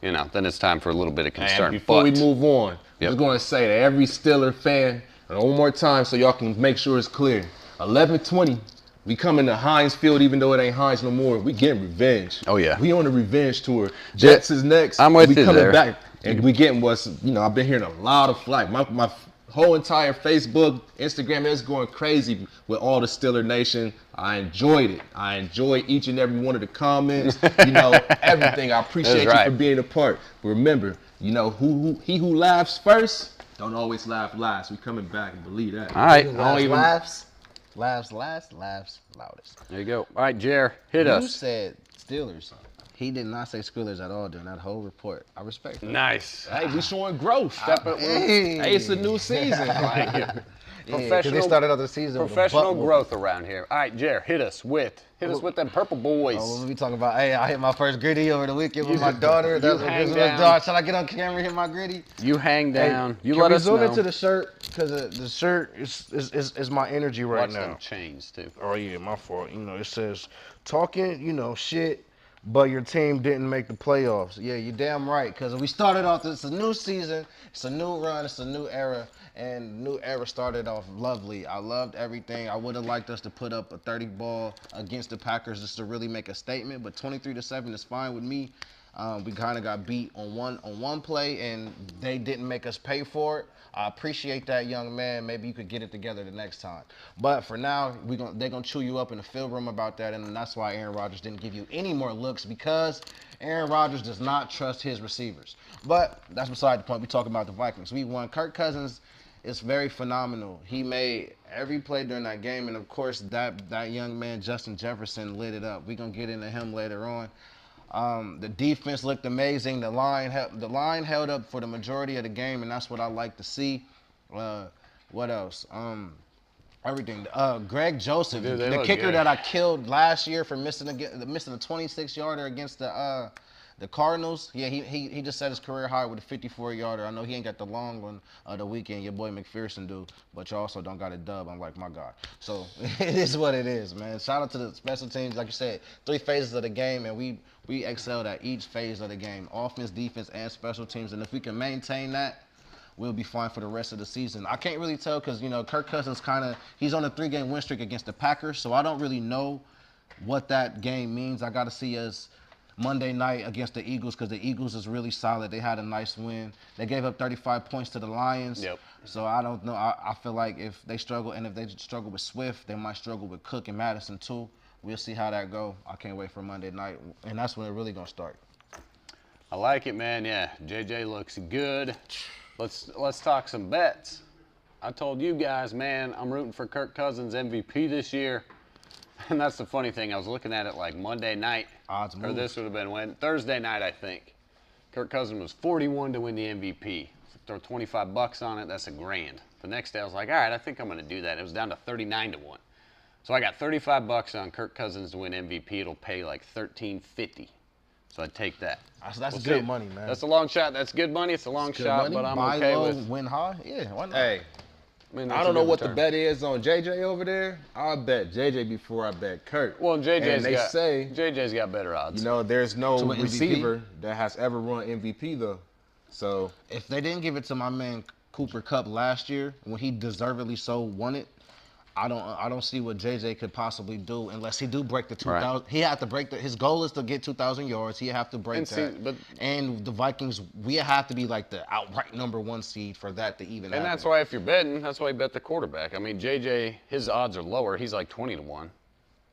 [SPEAKER 9] then it's time for a little bit of concern.
[SPEAKER 5] And before we move on, I'm just going to say to every Steeler fan, and one more time so y'all can make sure it's clear, 11-20, we coming to Heinz Field even though it ain't Heinz no more. We getting revenge.
[SPEAKER 9] Oh, yeah.
[SPEAKER 5] We on the revenge tour. Jets is next.
[SPEAKER 9] I'm with you
[SPEAKER 5] coming
[SPEAKER 9] there.
[SPEAKER 5] back, and we getting I've been hearing a lot of flack. My whole entire Facebook, Instagram is going crazy with all the Steeler Nation. I enjoyed it. I enjoyed each and every one of the comments. Everything. I appreciate you for being a part. But remember, he who laughs first don't always laugh last. We coming back and believe that.
[SPEAKER 9] All right.
[SPEAKER 3] Laughs loudest.
[SPEAKER 9] There you go. All right, Jer, hit us.
[SPEAKER 3] You said Steelers. He did not say Steelers at all during that whole report. I respect that.
[SPEAKER 9] Nice.
[SPEAKER 5] Hey, we showing growth.
[SPEAKER 3] Hey,
[SPEAKER 5] it's a new season.
[SPEAKER 3] Professional. They started out the season
[SPEAKER 9] professional growth around here. All right, Jer, hit us with them purple boys.
[SPEAKER 3] Oh, we talking about, I hit my first gritty over the weekend with my daughter.
[SPEAKER 9] Should
[SPEAKER 3] I get on camera and hit my gritty?
[SPEAKER 9] You hang down.
[SPEAKER 3] You let us know. Can we zoom into the shirt? Because the shirt is my energy right now.
[SPEAKER 9] Watch them chains, too.
[SPEAKER 3] Oh, yeah, my fault. It says, talking, shit, but your team didn't make the playoffs. Yeah, you're damn right. Because we started off, it's a new season, it's a new run, it's a new era. And new era started off lovely. I loved everything. I would have liked us to put up a 30 ball against the Packers just to really make a statement. But 23-7 is fine with me. We kind of got beat on one play, and they didn't make us pay for it. I appreciate that, young man. Maybe you could get it together the next time. But for now, they're gonna chew you up in the field room about that, and that's why Aaron Rodgers didn't give you any more looks, because Aaron Rodgers does not trust his receivers. But that's beside the point. We talking about the Vikings. We won. Kirk Cousins is very phenomenal. He made every play during that game, and of course that young man Justin Jefferson lit it up. We're gonna get into him later on. The defense looked amazing. The line held up for the majority of the game, and that's what I like to see. What else? Everything. Greg Joseph, the kicker that I killed last year for missing a 26-yarder against the Cardinals. Yeah, he just set his career high with a 54-yarder. I know he ain't got the long one the weekend. Your boy McPherson do, but you also don't got a dub, unlike my guy. So it is what it is, man. Shout out to the special teams. Like you said, 3 phases of the game, and we excelled at each phase of the game: offense, defense, and special teams. And if we can maintain that, we'll be fine for the rest of the season. I can't really tell because, Kirk Cousins he's on a 3-game win streak against the Packers, so I don't really know what that game means. I got to see us Monday night against the Eagles because the Eagles is really solid. They had a nice win. They gave up 35 points to the Lions.
[SPEAKER 9] Yep.
[SPEAKER 3] So I don't know. I feel like if they struggle, and if they struggle with Swift, they might struggle with Cook and Madison too. We'll see how that go. I can't wait for Monday night, and that's when it really gonna start.
[SPEAKER 9] I like it, man. Yeah, JJ looks good. Let's talk some bets. I told you guys, man, I'm rooting for Kirk Cousins MVP this year. And that's the funny thing. I was looking at it like Monday night.
[SPEAKER 3] Odds
[SPEAKER 9] or
[SPEAKER 3] moves.
[SPEAKER 9] this would have been when? Thursday night, I think. Kirk Cousins was 41 to win the MVP. Throw 25 bucks on it, that's $1,000. The next day I was like, all right, I think I'm going to do that. It was down to 39 to 1. So I got 35 bucks on Kirk Cousins to win MVP. It'll pay like $13.50. So I'd take that.
[SPEAKER 3] That's good money, man.
[SPEAKER 9] That's a long shot. That's good money. It's a long shot,
[SPEAKER 3] money.
[SPEAKER 9] but I'm
[SPEAKER 3] Buy
[SPEAKER 9] okay
[SPEAKER 3] low,
[SPEAKER 9] with.
[SPEAKER 3] win high. Yeah, why not?
[SPEAKER 5] Hey,
[SPEAKER 9] I mean,
[SPEAKER 5] I
[SPEAKER 9] that's
[SPEAKER 5] don't
[SPEAKER 9] a
[SPEAKER 5] know
[SPEAKER 9] good
[SPEAKER 5] what the
[SPEAKER 9] return.
[SPEAKER 5] bet is on JJ over there. I'll bet JJ before I bet Kirk.
[SPEAKER 9] Well,
[SPEAKER 5] and they say
[SPEAKER 9] JJ's got better odds.
[SPEAKER 5] you know there's no
[SPEAKER 3] To an MVP?
[SPEAKER 5] receiver that has ever run MVP though. So
[SPEAKER 3] If they didn't give it to my man Cooper Kupp last year when he deservedly so won it, I don't see what JJ could possibly do unless he do break the 2,000.
[SPEAKER 9] Right.
[SPEAKER 3] He have to break his goal is to get 2,000 yards. He have to break
[SPEAKER 9] And see,
[SPEAKER 3] that.
[SPEAKER 9] but-
[SPEAKER 3] and the Vikings, we have to be like the outright #1 seed for that to even happen.
[SPEAKER 9] And that's why if you're betting, that's why you bet the quarterback. I mean, JJ, his odds are lower. He's like 20 to 1.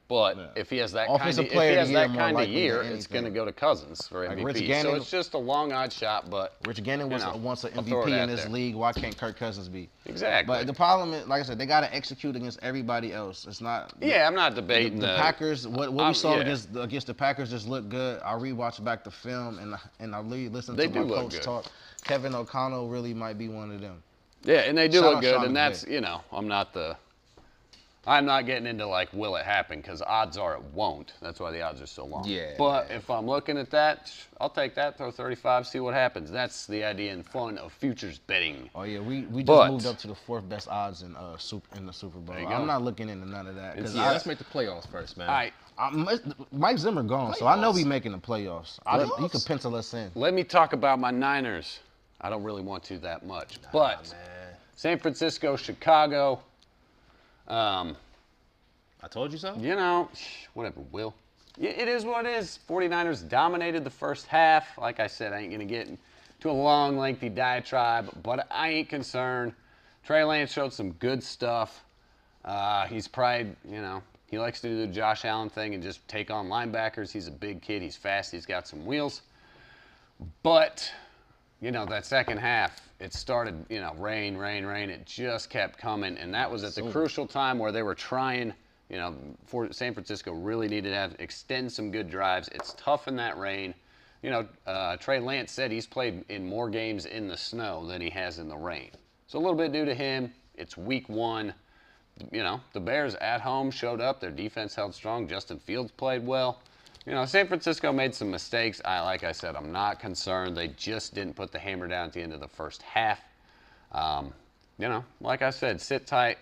[SPEAKER 9] But if he has that
[SPEAKER 3] Offensive
[SPEAKER 9] kind of
[SPEAKER 3] player of the year, more
[SPEAKER 9] year,
[SPEAKER 3] likely than
[SPEAKER 9] it's
[SPEAKER 3] anything.
[SPEAKER 9] going to go to Cousins for
[SPEAKER 3] Like
[SPEAKER 9] MVP.
[SPEAKER 3] Rich Gannon-
[SPEAKER 9] So it's just a long odd shot, but
[SPEAKER 3] Rich Gannon wants an
[SPEAKER 9] I'll throw
[SPEAKER 3] MVP
[SPEAKER 9] it
[SPEAKER 3] in
[SPEAKER 9] out
[SPEAKER 3] this
[SPEAKER 9] there.
[SPEAKER 3] league. Why can't Kirk Cousins be?
[SPEAKER 9] Exactly.
[SPEAKER 3] But the problem is, like I said, they got to execute against everybody else. It's not.
[SPEAKER 9] Yeah, I'm not debating
[SPEAKER 3] The Packers, what we saw
[SPEAKER 9] yeah.
[SPEAKER 3] against the Packers just looked good. I rewatched back the film and I really listened
[SPEAKER 9] They
[SPEAKER 3] to
[SPEAKER 9] do
[SPEAKER 3] my
[SPEAKER 9] look
[SPEAKER 3] coach
[SPEAKER 9] good.
[SPEAKER 3] talk. Kevin O'Connell really might be one of them.
[SPEAKER 9] Yeah, and they do
[SPEAKER 3] Shout
[SPEAKER 9] look
[SPEAKER 3] out
[SPEAKER 9] good,
[SPEAKER 3] Sean
[SPEAKER 9] and that's,
[SPEAKER 3] McVay.
[SPEAKER 9] I'm not getting into like, will it happen? Because odds are it won't. That's why the odds are so long.
[SPEAKER 5] Yeah.
[SPEAKER 9] But if I'm looking at that, I'll take that, throw 35, see what happens. That's the idea and fun of futures betting.
[SPEAKER 3] Oh yeah, we just
[SPEAKER 9] But-
[SPEAKER 3] moved up to the 4th best odds in the Super Bowl.
[SPEAKER 9] There you go.
[SPEAKER 3] I'm not looking into none of that because
[SPEAKER 5] let's make the playoffs first, man.
[SPEAKER 9] All right,
[SPEAKER 3] Mike Zimmer gone, so I know we making the playoffs. He could pencil us in.
[SPEAKER 9] let me talk about my Niners. I don't really want to that much. But San Francisco, Chicago,
[SPEAKER 5] I told you so.
[SPEAKER 9] whatever, Will. Yeah, it is what it is. 49ers dominated the first half. Like I said, I ain't going to get into a long, lengthy diatribe, but I ain't concerned. Trey Lance showed some good stuff. He's probably, he likes to do the Josh Allen thing and just take on linebackers. He's a big kid. He's fast. He's got some wheels. But, that second half, it started, rain. It just kept coming. And that was at the crucial time where they were trying, for San Francisco really needed to extend some good drives. It's tough in that rain. Trey Lance said he's played in more games in the snow than he has in the rain. So a little bit due to him. It's week 1. The Bears at home showed up. Their defense held strong. Justin Fields played well. San Francisco made some mistakes. Like I said, I'm not concerned. They just didn't put the hammer down at the end of the first half. Like I said, sit tight.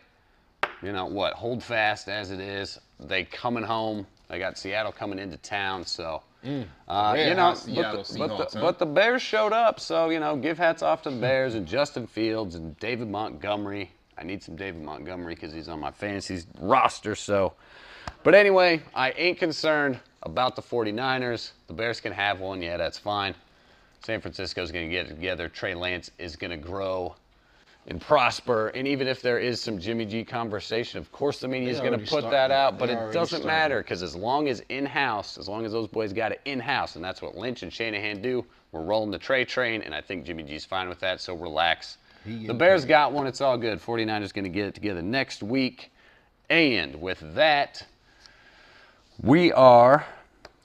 [SPEAKER 9] Hold fast as it is. They coming home. They got Seattle coming into town, so but the Bears showed up, so give hats off to the Bears and Justin Fields and David Montgomery. I need some David Montgomery because he's on my fantasy roster. But anyway, I ain't concerned about the 49ers. The Bears can have one, yeah, that's fine. San Francisco's going to get it together. Trey Lance is going to grow and prosper. And even if there is some Jimmy G conversation, of course the media is going to put that out, but it doesn't matter because as long as in-house, as long as those boys got it in-house, and that's what Lynch and Shanahan do, we're rolling the Trey train, and I think Jimmy G's fine with that, so relax. The Bears got one. It's all good. 49ers going to get it together next week. And with that, we are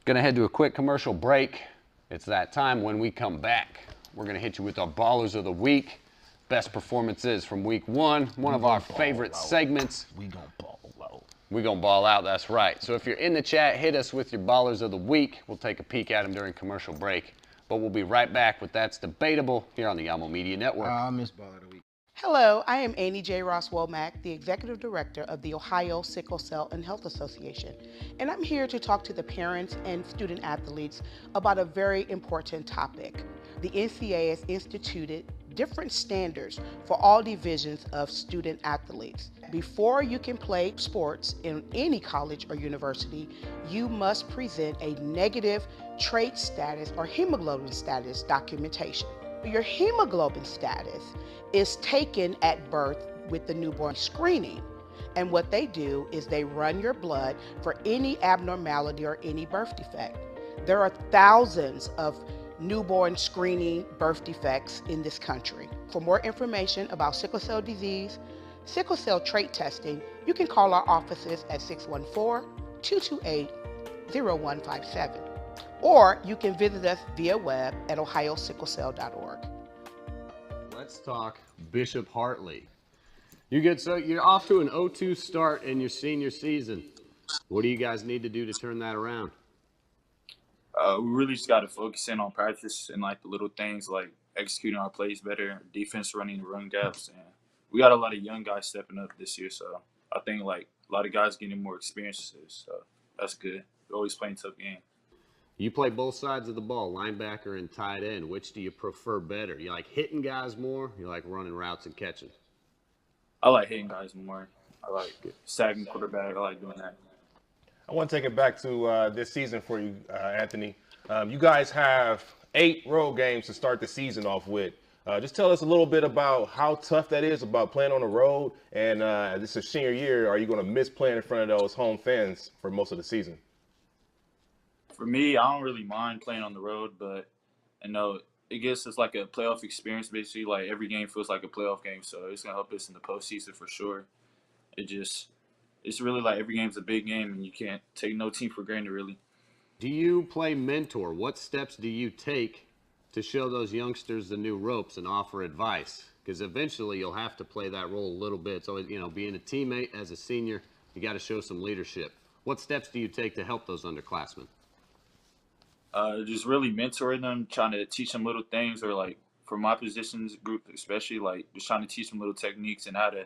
[SPEAKER 9] going to head to a quick commercial break. It's that time. When we come back, we're going to hit you with our Ballers of the Week. Best performances from week 1. One of our favorite segments.
[SPEAKER 3] We gonna ball out.
[SPEAKER 9] We're going to ball out. That's right. So if you're in the chat, hit us with your Ballers of the Week. We'll take a peek at them during commercial break. But we'll be right back with That's Debatable here on the Yamo Media Network.
[SPEAKER 3] I miss Baller of the Week.
[SPEAKER 6] Hello, I am Annie J. Ross Womack, the Executive Director of the Ohio Sickle Cell and Health Association, and I'm here to talk to the parents and student athletes about a very important topic. The NCAA has instituted different standards for all divisions of student athletes. Before you can play sports in any college or university, you must present a negative trait status or hemoglobin status documentation. Your hemoglobin status is taken at birth with the newborn screening. And what they do is they run your blood for any abnormality or any birth defect. There are thousands of newborn screening birth defects in this country. For more information about sickle cell disease, sickle cell trait testing, you can call our offices at 614-228-0157. Or you can visit us via web at ohiosicklecell.org.
[SPEAKER 9] Let's talk Bishop Hartley. You're off to an 0-2 start in your senior season. What do you guys need to do to turn that around?
[SPEAKER 11] We really just got to focus in on practice and like the little things like executing our plays better, defense running the run gaps, and we got a lot of young guys stepping up this year. So I think like a lot of guys getting more experiences. So that's good. We're always playing tough games.
[SPEAKER 9] You play both sides of the ball, linebacker and tight end. Which do you prefer better? You like hitting guys more? You like running routes and catching?
[SPEAKER 11] I like hitting guys more. I like sagging quarterback. I like doing that.
[SPEAKER 5] I want to take it back to this season for you, Anthony. You guys have 8 road games to start the season off with. Just tell us a little bit about how tough that is about playing on the road. And this is senior year. Are you going to miss playing in front of those home fans for most of the season?
[SPEAKER 11] For me, I don't really mind playing on the road, but it gives us like a playoff experience. Basically, like every game feels like a playoff game, so it's gonna help us in the postseason for sure. It's really like every game's a big game, and you can't take no team for granted, really.
[SPEAKER 9] Do you play mentor? What steps do you take to show those youngsters the new ropes and offer advice? Because eventually you'll have to play that role a little bit. So, being a teammate as a senior, you got to show some leadership. What steps do you take to help those underclassmen?
[SPEAKER 11] Just really mentoring them, trying to teach them little things, or like for my positions group especially, like just trying to teach them little techniques and how to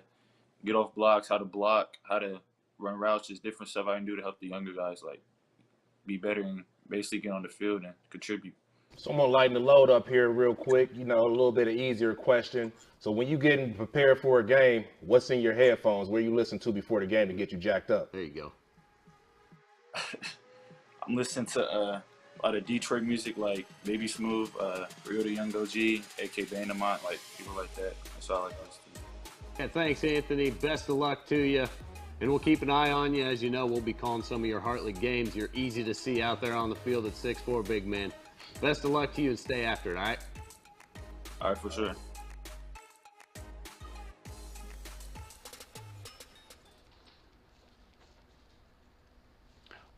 [SPEAKER 11] get off blocks, how to block, how to run routes, just different stuff I can do to help the younger guys like be better and basically get on the field and contribute.
[SPEAKER 5] So I'm going to lighten the load up here real quick, a little bit of easier question. So when you getting prepared for a game, what's in your headphones? Where you listen to before the game to get you jacked up?
[SPEAKER 9] There you go.
[SPEAKER 11] I'm listening to a lot of Detroit music like Baby Smooth, Rio the Young OG, A.K. Vandermont, like people like that. That's all I like to listen to.
[SPEAKER 9] Yeah, thanks, Anthony. Best of luck to you. And we'll keep an eye on you. As you know, we'll be calling some of your Hartley games. You're easy to see out there on the field at 6'4", big man. Best of luck to you and stay after it, all right?
[SPEAKER 11] All right, for sure.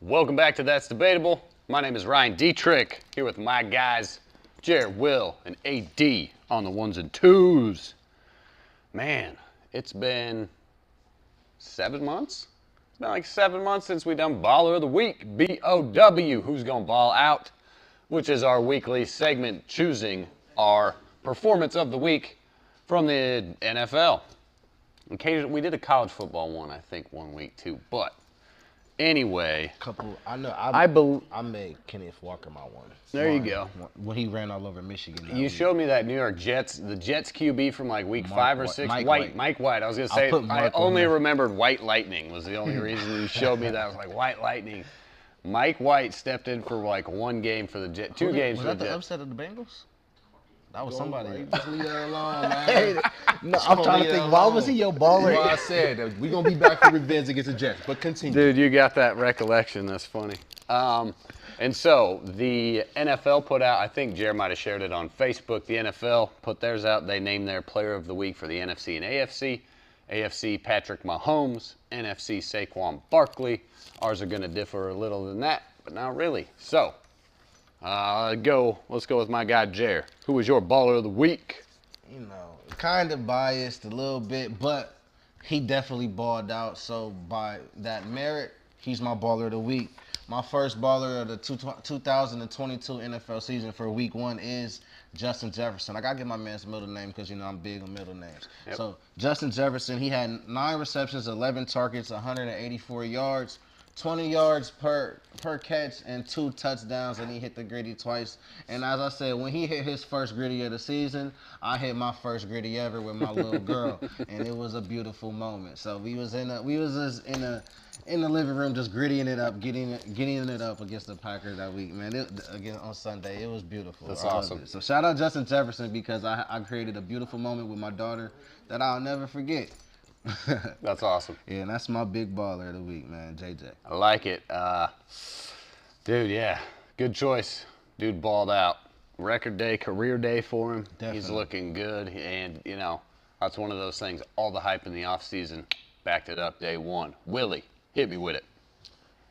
[SPEAKER 9] Welcome back to That's Debatable. My name is Ryan Dietrich, here with my guys, Jared, Will, and AD on the 1s and 2s. Man, it's been 7 months? It's been like 7 months since we done Baller of the Week, B-O-W, Who's Gonna Ball Out, which is our weekly segment choosing our performance of the week from the NFL. Occasionally, we did a college football one, I think, one week too, but anyway.
[SPEAKER 3] I made Kenneth Walker my one.
[SPEAKER 9] There you go.
[SPEAKER 3] When he ran all over Michigan.
[SPEAKER 9] You showed me that New York Jets, the Jets QB from like week 5 or 6. Mike White. I was going to say, I only remembered White Lightning was the only reason you showed me that. I was like, White Lightning. Mike White stepped in for like one game for the Jets, 2 games for the Jets.
[SPEAKER 3] Was that the upset of the Bengals? That was somebody.
[SPEAKER 5] Just leave that alone, man.
[SPEAKER 3] No, I'm trying to think. Why was he your baller?
[SPEAKER 5] Well, I said that we're going to be back for revenge against the Jets, but continue.
[SPEAKER 9] Dude, you got that recollection. That's funny. And so the NFL put out, I think Jared might have shared it on Facebook, the NFL put theirs out. They named their player of the week for the NFC and AFC. AFC, Patrick Mahomes. NFC, Saquon Barkley. Ours are going to differ a little than that, but not really. So, let's go with my guy, Jared. Who was your baller of the week?
[SPEAKER 3] Kind of biased a little bit, but he definitely balled out. So by that merit, he's my baller of the week. My first baller of the 2022 NFL season for week 1 is Justin Jefferson. I got to get my man's middle name because, I'm big on middle names. Yep. So Justin Jefferson, he had 9 receptions, 11 targets, 184 yards, 20 yards per per catch and 2 touchdowns, and he hit the gritty twice. And as I said, when he hit his first gritty of the season, I hit my first gritty ever with my little girl, and it was a beautiful moment. So we was in the living room just grittying it up, getting it up against the Packers that week, man. Again on Sunday, it was beautiful.
[SPEAKER 9] That's awesome.
[SPEAKER 3] So shout out Justin Jefferson because I created a beautiful moment with my daughter that I'll never forget.
[SPEAKER 9] That's awesome.
[SPEAKER 3] Yeah, and that's my big baller of the week, man, JJ.
[SPEAKER 9] I like it. Dude, yeah, good choice. Dude balled out. Record day, career day for him.
[SPEAKER 3] Definitely.
[SPEAKER 9] He's looking good, and, you know, that's one of those things. All the hype in the offseason backed it up day one. Willie, hit me with it.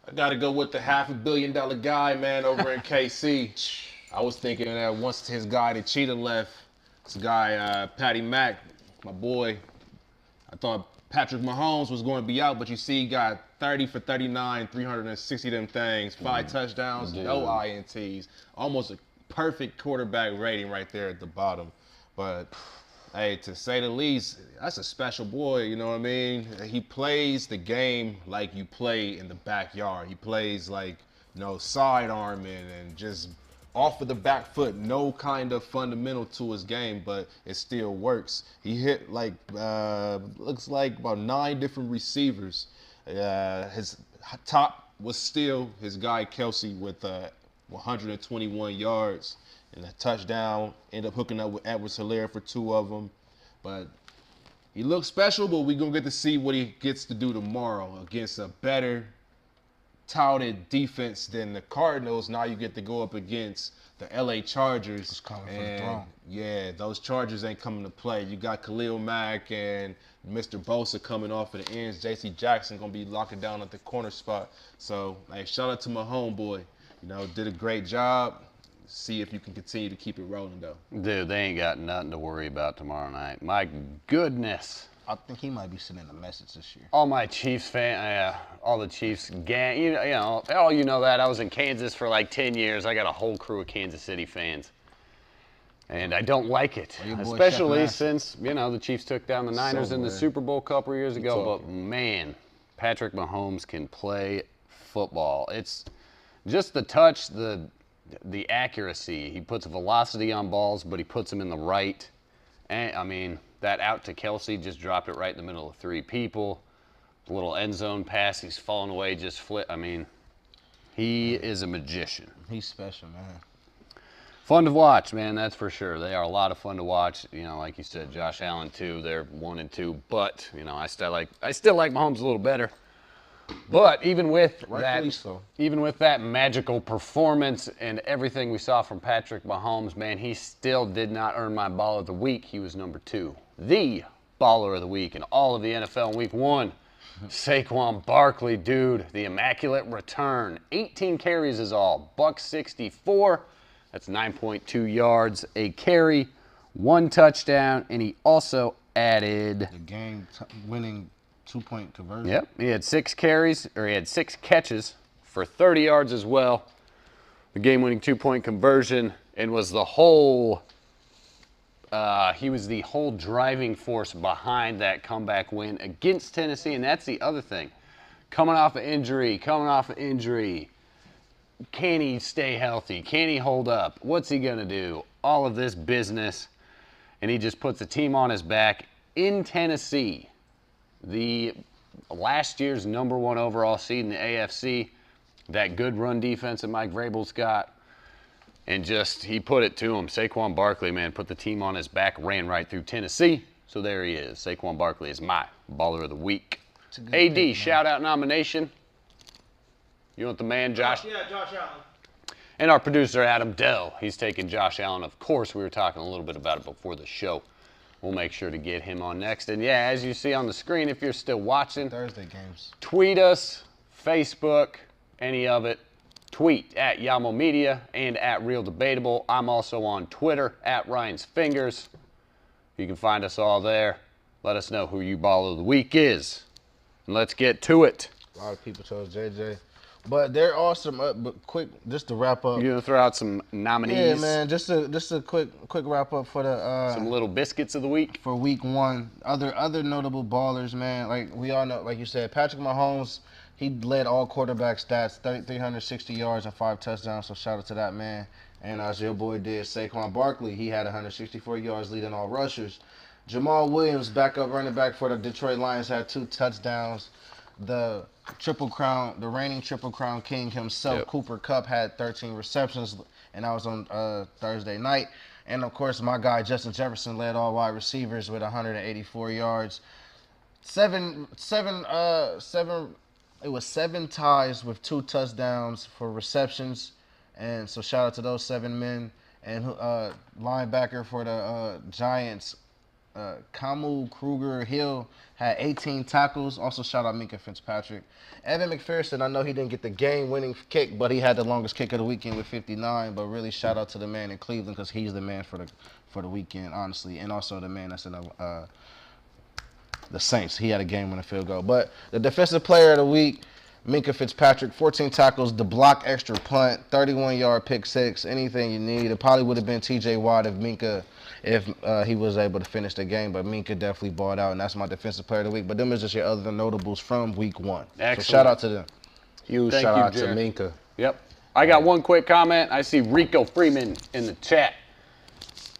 [SPEAKER 5] I got to go with the $500 million guy, man, over in KC. I was thinking that once his guy, the Cheetah, left, this guy, Patty Mack, my boy, I thought Patrick Mahomes was going to be out, but you see he got 30 for 39, 360 them things, 5 touchdowns, no INTs. Almost a perfect quarterback rating right there at the bottom. But, hey, to say the least, that's a special boy, you know what I mean? He plays the game like you play in the backyard. He plays like, you know, sidearming and just off of the back foot, no kind of fundamental to his game, but it still works. He hit like, looks like about 9 different receivers. His top was still his guy Kelsey with 121 yards and a touchdown. Ended up hooking up with Edwards-Helaire for 2 of them. But he looks special, but we're going to get to see what he gets to do tomorrow against a better touted defense than the Cardinals. Now you get to go up against the LA Chargers.
[SPEAKER 3] It's coming for the throne.
[SPEAKER 5] Yeah, those Chargers ain't coming to play. You got Khalil Mack and Mr. Bosa coming off of the ends. J.C. Jackson going to be locking down at the corner spot. So, hey, shout out to my homeboy. You know, did a great job. See if you can continue to keep it rolling, though.
[SPEAKER 9] Dude, they ain't got nothing to worry about tomorrow night. My goodness.
[SPEAKER 3] I think he might be sending a message this year.
[SPEAKER 9] All my Chiefs fans, all the Chiefs gang, you know, all you know that. I was in Kansas for like 10 years. I got a whole crew of Kansas City fans. And I don't like it, especially since, you know, the Chiefs took down the Niners in the Super Bowl a couple years ago. But, man, Patrick Mahomes can play football. It's just the touch, the accuracy. He puts velocity on balls, but he puts them in the right. And, I mean, that out to Kelsey, just dropped it right in the middle of 3 people. The little end zone pass, he's falling away, just flip. I mean, he is a magician.
[SPEAKER 3] He's special, man.
[SPEAKER 9] Fun to watch, man, that's for sure. They are a lot of fun to watch. You know, like you said, Josh Allen too. They're 1 and 2, but you know, I still like Mahomes a little better. But even with that magical performance and everything we saw from Patrick Mahomes, man, he still did not earn my Baller of the Week. He was number 2, the Baller of the Week in all of the NFL in Week 1. Saquon Barkley, dude, the immaculate return. 18 carries is all. $164. That's 9.2 yards a carry, 1 touchdown, and he also added
[SPEAKER 3] the game-winning 2-point conversion.
[SPEAKER 9] Yep, he had 6 catches for 30 yards as well. The game-winning 2-point conversion, and was the whole. He was the whole driving force behind that comeback win against Tennessee, and that's the other thing. Coming off an injury. Can he stay healthy? Can he hold up? What's he going to do? All of this business. And he just puts the team on his back in Tennessee. The last year's #1 overall seed in the AFC. That good run defense that Mike Vrabel's got. And just, he put it to him. Saquon Barkley, man, put the team on his back, ran right through Tennessee. So there he is. Saquon Barkley is my Baller of the Week. AD, shout-out nomination. You want the man, Josh?
[SPEAKER 8] Yeah, Josh Allen.
[SPEAKER 9] And our producer, Adam Dell. He's taking Josh Allen. Of course, we were talking a little bit about it before the show. We'll make sure to get him on next. And yeah, as you see on the screen, if you're still watching,
[SPEAKER 3] Thursday games.
[SPEAKER 9] Tweet us, Facebook, any of it. Tweet at Yamo Media and at Real Debatable. I'm also on Twitter at Ryan's Fingers. You can find us all there. Let us know who your Baller of the Week is. And let's get to it.
[SPEAKER 3] A lot of people chose JJ. But there are some, but quick, just to wrap up.
[SPEAKER 9] You gonna throw out some nominees?
[SPEAKER 3] Yeah, man, just a quick wrap up for the
[SPEAKER 9] some little biscuits of the week
[SPEAKER 3] for Week 1. Other notable ballers, man. Like we all know, like you said, Patrick Mahomes He led all quarterback stats, 360 yards and 5 touchdowns, so shout out to that man. And as your boy did, Saquon Barkley, he had 164 yards leading all rushers. Jamal Williams, backup running back for the Detroit Lions, had 2 touchdowns. The reigning Triple Crown king himself, Cooper Kupp, had 13 receptions, and that was on Thursday night. And, of course, my guy Justin Jefferson led all wide receivers with 184 yards. It was 7 ties with 2 touchdowns for receptions. And so shout out to those 7 men. And linebacker for the Giants, Kamu Kruger-Hill, had 18 tackles. Also shout out Minka Fitzpatrick. Evan McPherson, I know he didn't get the game-winning kick, but he had the longest kick of the weekend with 59. But really shout out to the man in Cleveland because he's the man for the weekend, honestly. And also the man that's in the Saints. He had a game-winning field goal. But the defensive player of the week, Minka Fitzpatrick, 14 tackles, the block extra punt, 31-yard pick six, anything you need. It probably would have been T.J. Watt if he was able to finish the game, but Minka definitely balled out, and that's my defensive player of the week. But them is just your other notables from week 1.
[SPEAKER 9] Excellent.
[SPEAKER 3] So shout out to them.
[SPEAKER 5] Huge shout out to Minka.
[SPEAKER 9] Yep. I got one quick comment. I see Rico Freeman in the chat,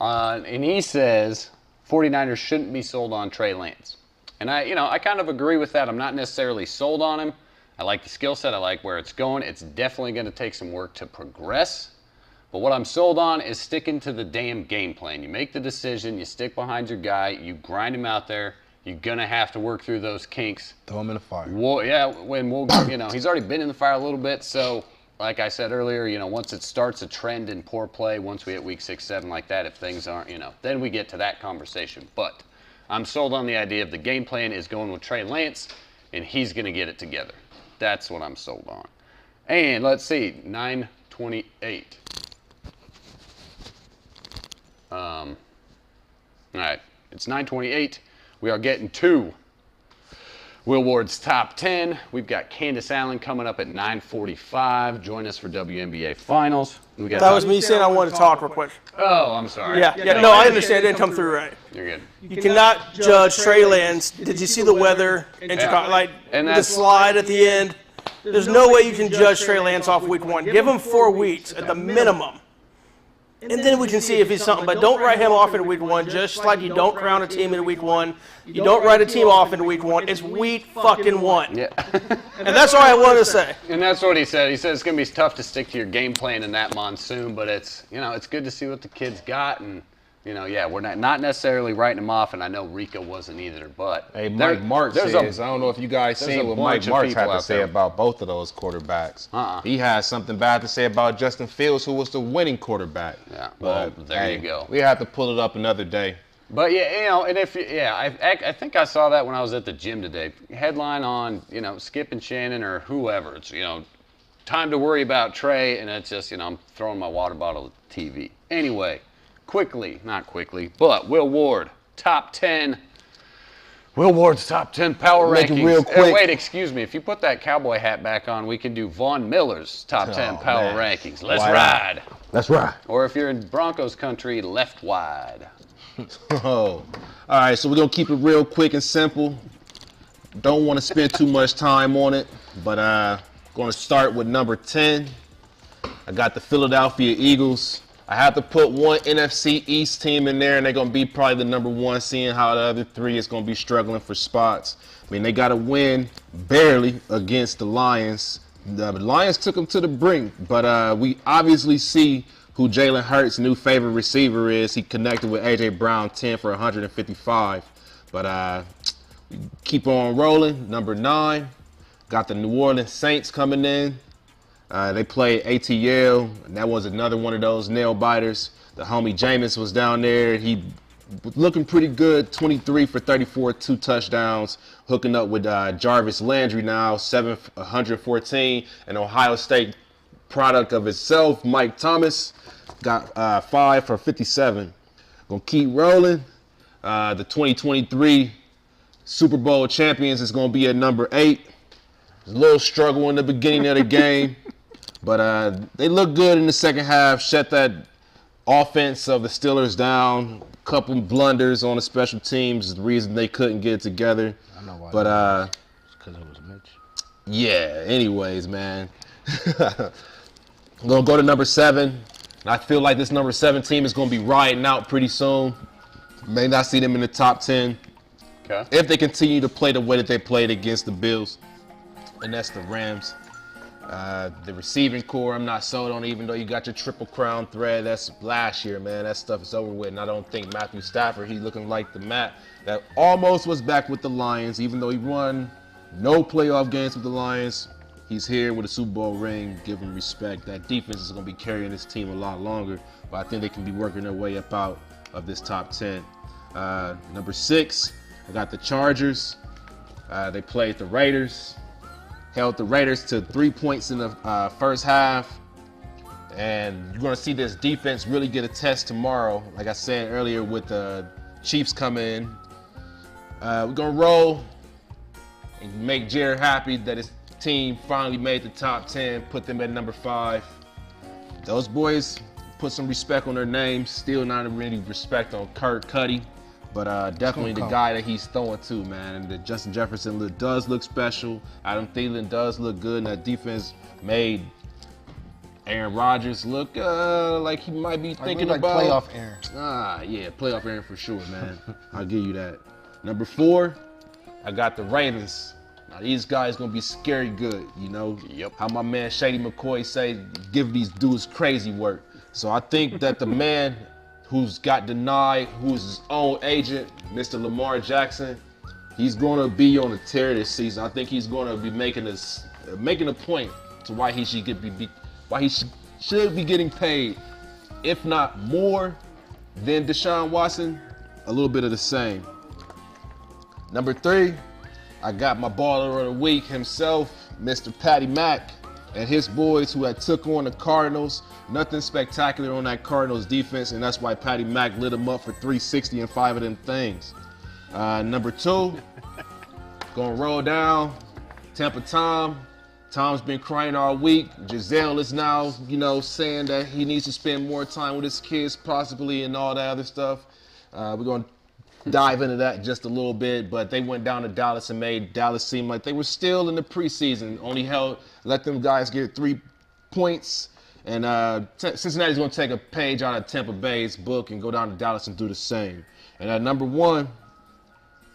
[SPEAKER 9] and he says 49ers shouldn't be sold on Trey Lance. And I kind of agree with that. I'm not necessarily sold on him. I like the skill set. I like where it's going. It's definitely going to take some work to progress. But what I'm sold on is sticking to the damn game plan. You make the decision. You stick behind your guy. You grind him out there. You're going to have to work through those kinks.
[SPEAKER 3] Throw him in the fire.
[SPEAKER 9] He's already been in the fire a little bit. So, like I said earlier, once it starts a trend in poor play, once we hit week 6, 7 like that, if things aren't, then we get to that conversation. But I'm sold on the idea of the game plan is going with Trey Lance, and he's going to get it together. That's what I'm sold on. And let's see, 9:28. All right, it's 9:28. We are getting to Will Ward's top 10. We've got Candace Allen coming up at 9:45. Join us for WNBA Finals.
[SPEAKER 12] That was me saying I wanted to talk real quick.
[SPEAKER 9] Oh, I'm sorry.
[SPEAKER 12] Yeah, no, I understand. It didn't come through right.
[SPEAKER 9] You're good.
[SPEAKER 12] You cannot judge Trey Lance. Did you see the weather in Chicago? Like, the slide at the end? There's no way you can judge Trey Lance off week 1. Give him 4 weeks at the minimum. And then we can see if he's something. But don't write him off in week 1, just like you don't crown a team in week 1. You don't write a team off in week 1. It's week fucking 1.
[SPEAKER 9] Yeah.
[SPEAKER 12] And that's all I wanted to say.
[SPEAKER 9] And that's what he said. He said it's going to be tough to stick to your game plan in that monsoon, but it's good to see what the kids got. And, we're not necessarily writing him off, and I know Rika wasn't either. But
[SPEAKER 5] hey, Mike Martz says, I don't know if you guys seen what Mike Martz had to say about both of those quarterbacks. He has something bad to say about Justin Fields, who was the winning quarterback.
[SPEAKER 9] Yeah, well, there you go.
[SPEAKER 5] We have to pull it up another day.
[SPEAKER 9] But and I think I saw that when I was at the gym today. Headline on, Skip and Shannon or whoever. It's, time to worry about Trey, and it's just, I'm throwing my water bottle at the TV. Anyway, not quickly, but Will Ward, top 10. Will Ward's top 10 power
[SPEAKER 3] Make
[SPEAKER 9] rankings.
[SPEAKER 3] it real quick.
[SPEAKER 9] Wait, excuse me. If you put that cowboy hat back on, we can do Von Miller's top 10 power rankings. Let's ride.
[SPEAKER 3] Let's ride.
[SPEAKER 9] Or if you're in Broncos country, left wide.
[SPEAKER 5] All right, so we're going to keep it real quick and simple. Don't want to spend too much time on it, but going to start with number 10. I got the Philadelphia Eagles. I have to put one NFC East team in there, and they're going to be probably the number 1, seeing how the other 3 is going to be struggling for spots. I mean, they got to win barely against the Lions. The Lions took them to the brink, but we obviously see who Jalen Hurts' new favorite receiver is. He connected with A.J. Brown, 10 for 155. But we keep on rolling. Number 9, got the New Orleans Saints coming in. They played ATL, and that was another one of those nail-biters. The homie Jameis was down there. He was looking pretty good, 23 for 34, 2 touchdowns, hooking up with Jarvis Landry now, 714, and Ohio State product of itself, Mike Thomas, got 5 for 57. Gonna keep rolling. The 2023 Super Bowl champions is gonna be at number 8. There's a little struggle in the beginning of the game. But they look good in the second half, shut that offense of the Steelers down. A couple blunders on the special teams is the reason they couldn't get it together.
[SPEAKER 3] I know why.
[SPEAKER 5] But
[SPEAKER 3] it's because it was Mitch.
[SPEAKER 5] Yeah, anyways, man. I'm going to go to number 7. I feel like this number 7 team is going to be riding out pretty soon. May not see them in the top 10.
[SPEAKER 9] Okay.
[SPEAKER 5] If they continue to play the way that they played against the Bills. And that's the Rams. The receiving core, I'm not sold on, even though you got your triple crown thread. That's last year, man. That stuff is over with. And I don't think Matthew Stafford, he's looking like the Matt that almost was back with the Lions, even though he won no playoff games with the Lions. He's here with a Super Bowl ring. Give him respect. That defense is going to be carrying this team a lot longer, but I think they can be working their way up out of this top 10. Number 6, I got the Chargers. They played the Raiders. Held the Raiders to 3 points in the first half. And you're going to see this defense really get a test tomorrow. Like I said earlier, with the Chiefs coming in. We're going to roll and make Jared happy that his team finally made the top 10, put them at number 5. Those boys put some respect on their names. Still not really respect on Kurt Cuddy, but definitely the guy that he's throwing to, man. And the Justin Jefferson does look special. Adam Thielen does look good, and that defense made Aaron Rodgers look like he might be thinking
[SPEAKER 3] like
[SPEAKER 5] about
[SPEAKER 3] playoff Aaron.
[SPEAKER 5] Yeah, playoff Aaron for sure, man. I'll give you that. Number 4, I got the Ravens. Now these guys gonna be scary good, you know.
[SPEAKER 9] Yep.
[SPEAKER 5] How my man Shady McCoy say, give these dudes crazy work. So I think that the man who's got denied, who's his own agent, Mr. Lamar Jackson, he's gonna be on a tear this season. I think he's gonna be making a point to why he should should be getting paid, if not more than Deshaun Watson, a little bit of the same. Number 3, I got my baller of the week himself, Mr. Patty Mack, and his boys who had took on the Cardinals. Nothing spectacular on that Cardinals defense, and that's why Patty Mack lit them up for 360 and 5 of them things. Number 2, gonna roll down, Tampa Tom. Tom's been crying all week. Giselle is now, saying that he needs to spend more time with his kids possibly and all that other stuff. We're gonna dive into that just a little bit, but they went down to Dallas and made Dallas seem like they were still in the preseason. Let them guys get 3 points, and Cincinnati's going to take a page out of Tampa Bay's book and go down to Dallas and do the same. And at number 1,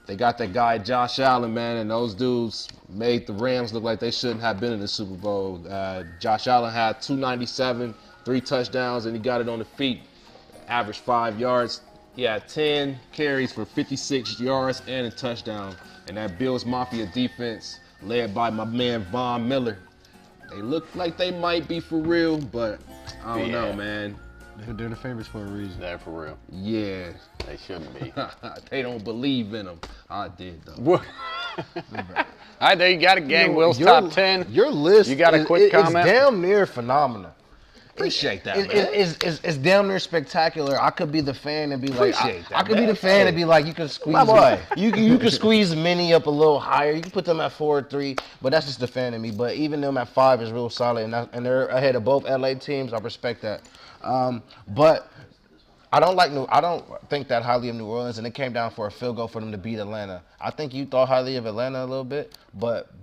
[SPEAKER 5] they got that guy Josh Allen, man, and those dudes made the Rams look like they shouldn't have been in the Super Bowl. Josh Allen had 297, 3 touchdowns, and he got it on the feet, averaged 5 yards. He had 10 carries for 56 yards and a touchdown. And that Bills Mafia defense, led by my man Von Miller, they look like they might be for real, but I don't know, man.
[SPEAKER 3] They're the favorites for a reason.
[SPEAKER 9] They're for real.
[SPEAKER 5] Yeah.
[SPEAKER 9] They shouldn't be.
[SPEAKER 5] They don't believe in them. I did, though.
[SPEAKER 9] All right, there you got it, gang. Will's top 10.
[SPEAKER 3] Your list
[SPEAKER 9] you got a quick comment?
[SPEAKER 3] It's damn near phenomenal.
[SPEAKER 5] Appreciate that, man.
[SPEAKER 3] It's damn near spectacular. I could be the fan and be like,
[SPEAKER 5] I
[SPEAKER 3] could be the fan and be like, you can squeeze, you can squeeze many up a little higher. You can put them at 4 or 3, but that's just the fan in me. But even them at 5 is real solid, and they're ahead of both LA teams. I respect that. But I don't think that highly of New Orleans, and it came down for a field goal for them to beat Atlanta. I think you thought highly of Atlanta a little bit, but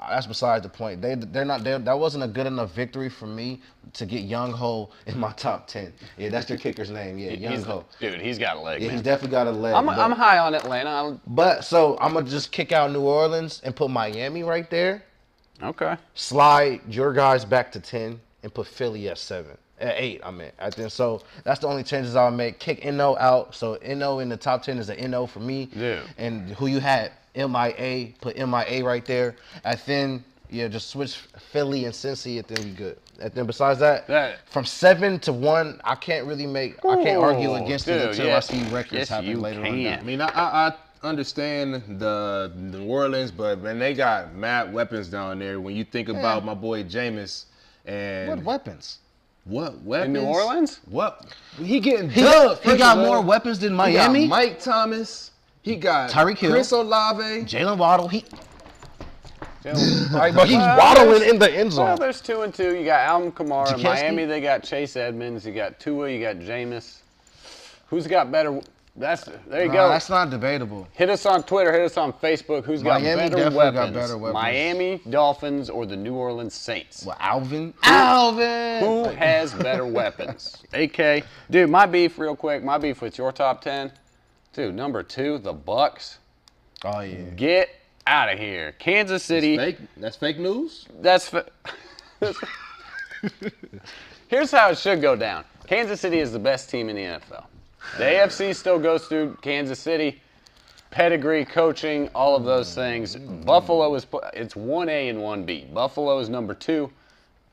[SPEAKER 3] that's besides the point. That wasn't a good enough victory for me to get Young Ho in my top 10. Yeah, that's their kicker's name. Yeah, Young Ho.
[SPEAKER 9] Dude, he's got a leg.
[SPEAKER 3] Yeah,
[SPEAKER 9] man.
[SPEAKER 3] he's definitely got a leg.
[SPEAKER 9] I'm high on Atlanta.
[SPEAKER 3] But so I'm gonna just kick out New Orleans and put Miami right there.
[SPEAKER 9] Okay.
[SPEAKER 3] Slide your guys back to 10 and put Philly at 7. At 8, I meant. I think so. That's the only changes I'll make. Kick Eno out. So Eno in the top 10 is an Eno for me.
[SPEAKER 9] Yeah.
[SPEAKER 3] And who you had? MIA. Put MIA right there. And then, just switch Philly and Cincy, and then we good. And then besides that, from 7 to 1, I can't argue against it until I see records happen later on.
[SPEAKER 5] I mean, I understand the New Orleans, but man, they got mad weapons down there. When you think about my boy Jameis and
[SPEAKER 3] what weapons?
[SPEAKER 5] What weapons?
[SPEAKER 9] In New Orleans?
[SPEAKER 5] What? He got
[SPEAKER 3] more weapons than Miami.
[SPEAKER 5] He got Mike Thomas. He got
[SPEAKER 3] Tyreek Hill,
[SPEAKER 5] Chris Olave,
[SPEAKER 3] Jalen Waddle. But he's waddling in the end zone.
[SPEAKER 9] Well, there's 2 and 2. You got Alvin Kamara.
[SPEAKER 3] Jakeski?
[SPEAKER 9] Miami, they got Chase Edmonds. You got Tua. You got Jameis. Who's got better There you go.
[SPEAKER 3] That's not debatable.
[SPEAKER 9] Hit us on Twitter. Hit us on Facebook. Who's got
[SPEAKER 3] Miami
[SPEAKER 9] better
[SPEAKER 3] definitely
[SPEAKER 9] weapons?
[SPEAKER 3] got better weapons.
[SPEAKER 9] Miami Dolphins or the New Orleans Saints?
[SPEAKER 3] Well, Alvin.
[SPEAKER 9] Who has better weapons? AK. Dude, my beef, real quick. My beef with your top 10. Dude, number 2, the Bucks.
[SPEAKER 3] Oh, yeah.
[SPEAKER 9] Get out of here. Kansas City.
[SPEAKER 5] That's fake news?
[SPEAKER 9] Here's how it should go down. Kansas City is the best team in the NFL. The AFC still goes through Kansas City. Pedigree, coaching, all of those things. Buffalo it's 1A and 1B. Buffalo is number 2.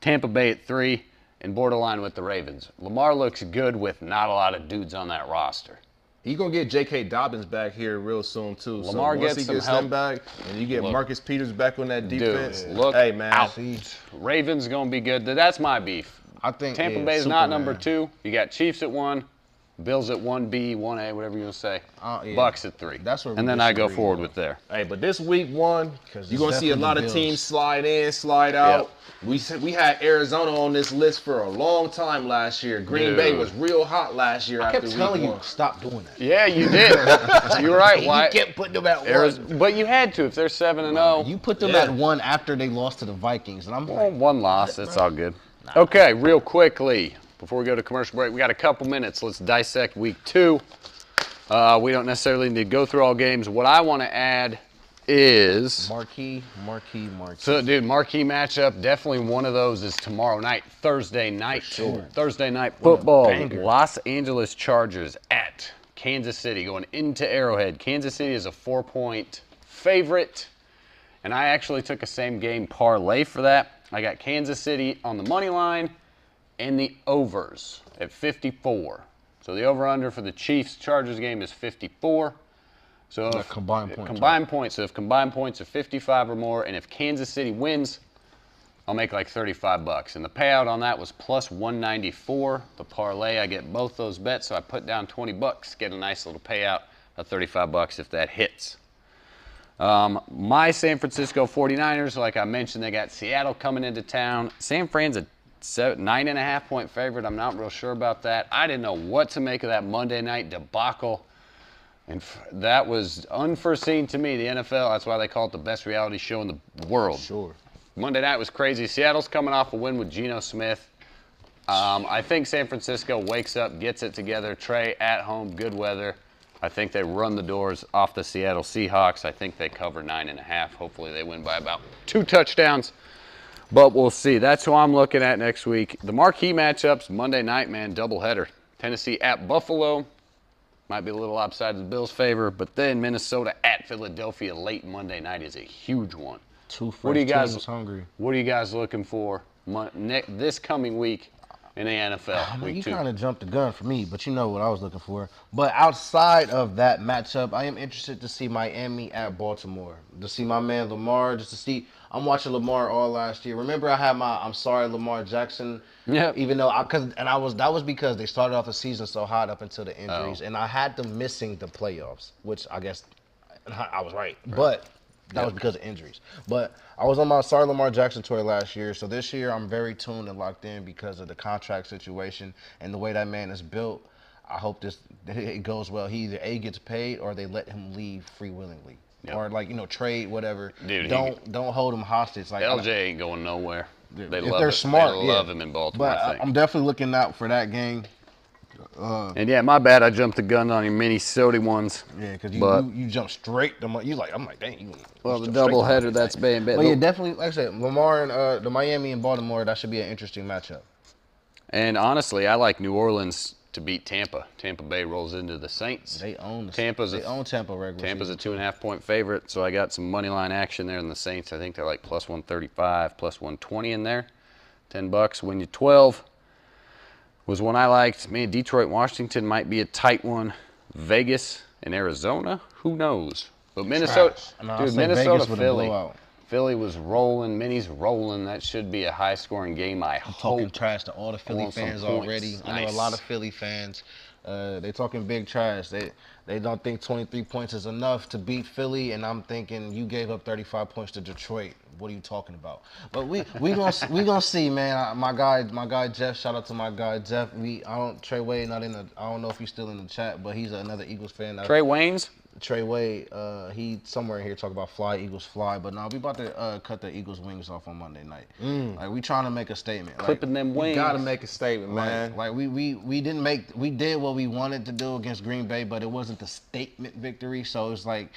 [SPEAKER 9] Tampa Bay at 3. And borderline with the Ravens. Lamar looks good with not a lot of dudes on that roster.
[SPEAKER 5] He's going to get J.K. Dobbins back here real soon, too.
[SPEAKER 9] Lamar
[SPEAKER 5] so
[SPEAKER 9] gets
[SPEAKER 5] once he
[SPEAKER 9] some
[SPEAKER 5] gets
[SPEAKER 9] help.
[SPEAKER 5] them back, and you get Marcus Peters back on that defense,
[SPEAKER 9] Dude, look
[SPEAKER 5] hey, man.
[SPEAKER 9] out. Ravens going to be good. That's my beef.
[SPEAKER 3] I think
[SPEAKER 9] Tampa Bay is not number 2. You got Chiefs at 1. Bills at 1B, 1A, whatever you want to say. Bucks at 3.
[SPEAKER 3] That's where
[SPEAKER 9] and then I go forward with there.
[SPEAKER 5] Hey, but this week 1, you're going to see a lot of teams slide in, slide out. Yep. We had Arizona on this list for a long time last year. Green Bay was real hot last year.
[SPEAKER 3] I kept telling
[SPEAKER 5] week
[SPEAKER 3] you,
[SPEAKER 5] 1.
[SPEAKER 3] stop doing that.
[SPEAKER 9] Yeah, you did. You're right, Wyatt.
[SPEAKER 3] You kept putting them at 1.
[SPEAKER 9] But you had to if they're 7-0.
[SPEAKER 3] You put them at 1 after they lost to the Vikings. And I'm like,
[SPEAKER 9] 1 loss. That's all good. Okay, real quickly. Before we go to commercial break, we got a couple minutes. Let's dissect week 2. We don't necessarily need to go through all games. What I want to add is
[SPEAKER 3] marquee.
[SPEAKER 9] So, dude, marquee matchup. Definitely one of those is tomorrow night, Thursday night.
[SPEAKER 3] Sure.
[SPEAKER 9] Thursday night football. Los Angeles Chargers at Kansas City going into Arrowhead. Kansas City is a 4-point favorite, and I actually took a same game parlay for that. I got Kansas City on the money line and the overs at 54. So the over-under for the Chiefs-Chargers game is 54. So if
[SPEAKER 3] combined points.
[SPEAKER 9] So if combined points are 55 or more, and if Kansas City wins, I'll make like $35. And the payout on that was plus 194. The parlay, I get both those bets, so I put down $20, get a nice little payout of $35 if that hits. My San Francisco 49ers, like I mentioned, they got Seattle coming into town. San Fran's a 9.5-point favorite. I'm not real sure about that. I didn't know what to make of that Monday night debacle. And that was unforeseen to me, the NFL. That's why they call it the best reality show in the world.
[SPEAKER 3] Sure.
[SPEAKER 9] Monday night was crazy. Seattle's coming off a win with Geno Smith. I think San Francisco wakes up, gets it together. Trey at home, good weather. I think they run the doors off the Seattle Seahawks. I think they cover 9.5. Hopefully they win by about 2 touchdowns. But we'll see. That's who I'm looking at next week. The marquee matchups, Monday night, man, doubleheader. Tennessee at Buffalo. Might be a little outside of the Bills' favor. But then Minnesota at Philadelphia late Monday night is a huge one.
[SPEAKER 3] 2 fresh teams hungry.
[SPEAKER 9] What are you guys looking for this coming week in the NFL?
[SPEAKER 3] You kind of jumped the gun for me, but you know what I was looking for. But outside of that matchup, I am interested to see Miami at Baltimore. To see my man Lamar, just to see. I'm watching Lamar all last year. Remember I had my I'm sorry Lamar Jackson.
[SPEAKER 9] Yeah.
[SPEAKER 3] Even though that was because they started off the season so hot up until the injuries, and I had them missing the playoffs, which I guess I was right. But that was because of injuries. But I was on my sorry Lamar Jackson tour last year, so this year I'm very tuned and locked in because of the contract situation and the way that man is built. I hope it goes well. He either A, gets paid or they let him leave free willingly. Yep. Or trade whatever.
[SPEAKER 9] Dude,
[SPEAKER 3] don't hold him hostage. Like
[SPEAKER 9] LJ ain't going nowhere.
[SPEAKER 3] They love
[SPEAKER 9] smart, they love him in Baltimore.
[SPEAKER 3] But
[SPEAKER 9] I think.
[SPEAKER 3] I'm definitely looking out for that game.
[SPEAKER 9] And yeah, my bad. I jumped the gun on your Minnesota ones.
[SPEAKER 3] Yeah, because you jumped straight. I'm like, dang.
[SPEAKER 9] Well, the doubleheader, that's bad.
[SPEAKER 3] But yeah, definitely, like I said, Lamar and the Miami and Baltimore, that should be an interesting matchup.
[SPEAKER 9] And honestly, I like New Orleans to beat Tampa. Tampa Bay rolls into the Saints.
[SPEAKER 3] They own
[SPEAKER 9] Tampa
[SPEAKER 3] regular.
[SPEAKER 9] Tampa's a 2.5-point favorite, so I got some money line action there in the Saints. I think they're like plus 135, plus 120 in there. $10 win you 12. Was one I liked. Man, Detroit, Washington might be a tight one. Vegas and Arizona, who knows? But Minnesota, Minnesota, Philly. Philly was rolling. Minnie's rolling. That should be a high-scoring game, I hope.
[SPEAKER 3] Talking trash to all the Philly fans already. I know a lot of Philly fans. They talking big trash. They don't think 23 points is enough to beat Philly, and I'm thinking you gave up 35 points to Detroit. What are you talking about? But we gonna see, man. My guy Jeff. Shout out to my guy Jeff. Trey Wade not in the. I don't know if he's still in the chat, but he's another Eagles fan.
[SPEAKER 9] Trey Waynes.
[SPEAKER 3] Trey Wade, he somewhere here talk about fly Eagles fly, but no, we about to cut the Eagles wings off on Monday night. Like we trying to make a statement.
[SPEAKER 9] Clipping them wings.
[SPEAKER 5] You gotta make a statement, man.
[SPEAKER 3] Like we did what we wanted to do against Green Bay, but it wasn't the statement victory. So it's like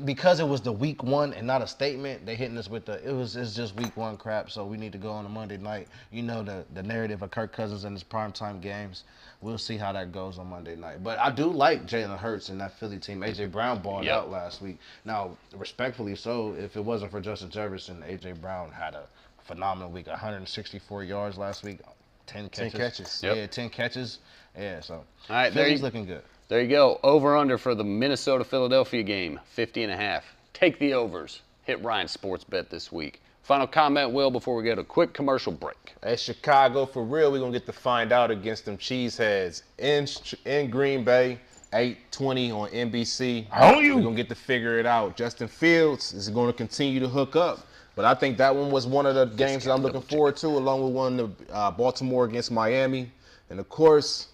[SPEAKER 3] because it was the week 1 and not a statement. They hitting us with it's just week 1 crap. So we need to go on a Monday night. You know the narrative of Kirk Cousins in his primetime games. We'll see how that goes on Monday night. But I do like Jalen Hurts and that Philly team. A.J. Brown balled out last week. Now, respectfully so, if it wasn't for Justin Jefferson, A.J. Brown had a phenomenal week. 164 yards last week, 10 catches.
[SPEAKER 5] 10 catches.
[SPEAKER 3] Yep. Yeah, 10 catches. Yeah, so
[SPEAKER 9] all right,
[SPEAKER 3] Philly's looking good.
[SPEAKER 9] There you go. Over-under for the Minnesota-Philadelphia game, 50.5. Take the overs. Hit Ryan's sports bet this week. Final comment, Will, before we get a quick commercial break.
[SPEAKER 5] At Chicago, for real, we're going to get to find out against them cheeseheads in Green Bay, 8:20 on NBC. We're going to get to figure it out. Justin Fields is going to continue to hook up. But I think that one was one of the games that I'm looking forward to, along with one of Baltimore against Miami. And, of course,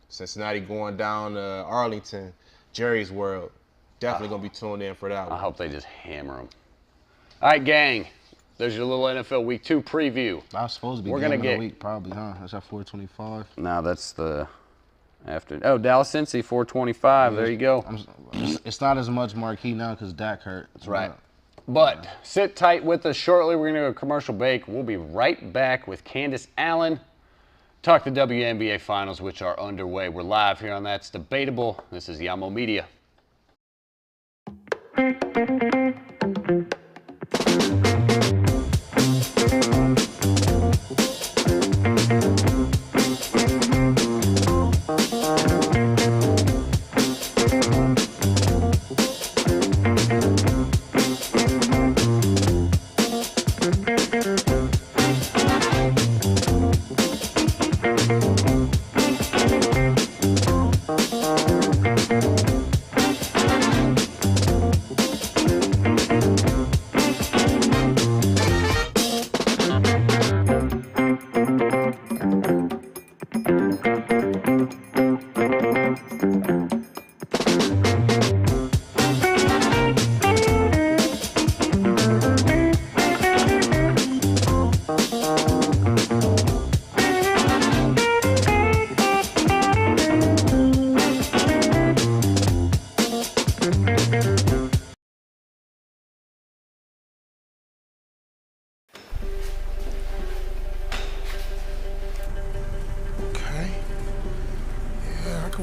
[SPEAKER 5] Cincinnati going down to Arlington, Jerry's World. Definitely going to be tuned in for that one.
[SPEAKER 9] I hope they just hammer them. All right, gang. There's your little NFL Week 2 preview.
[SPEAKER 3] I was supposed to be game of the week, probably, huh? That's at 425.
[SPEAKER 9] No, that's the after. Oh, Dallas Cincy 425. There you go.
[SPEAKER 3] It's not as much marquee now because Dak hurt.
[SPEAKER 9] That's right. But sit tight with us shortly. We're going to go commercial break. We'll be right back with Candace Allen. Talk the WNBA Finals, which are underway. We're live here on That's Debatable. This is Yamo Media.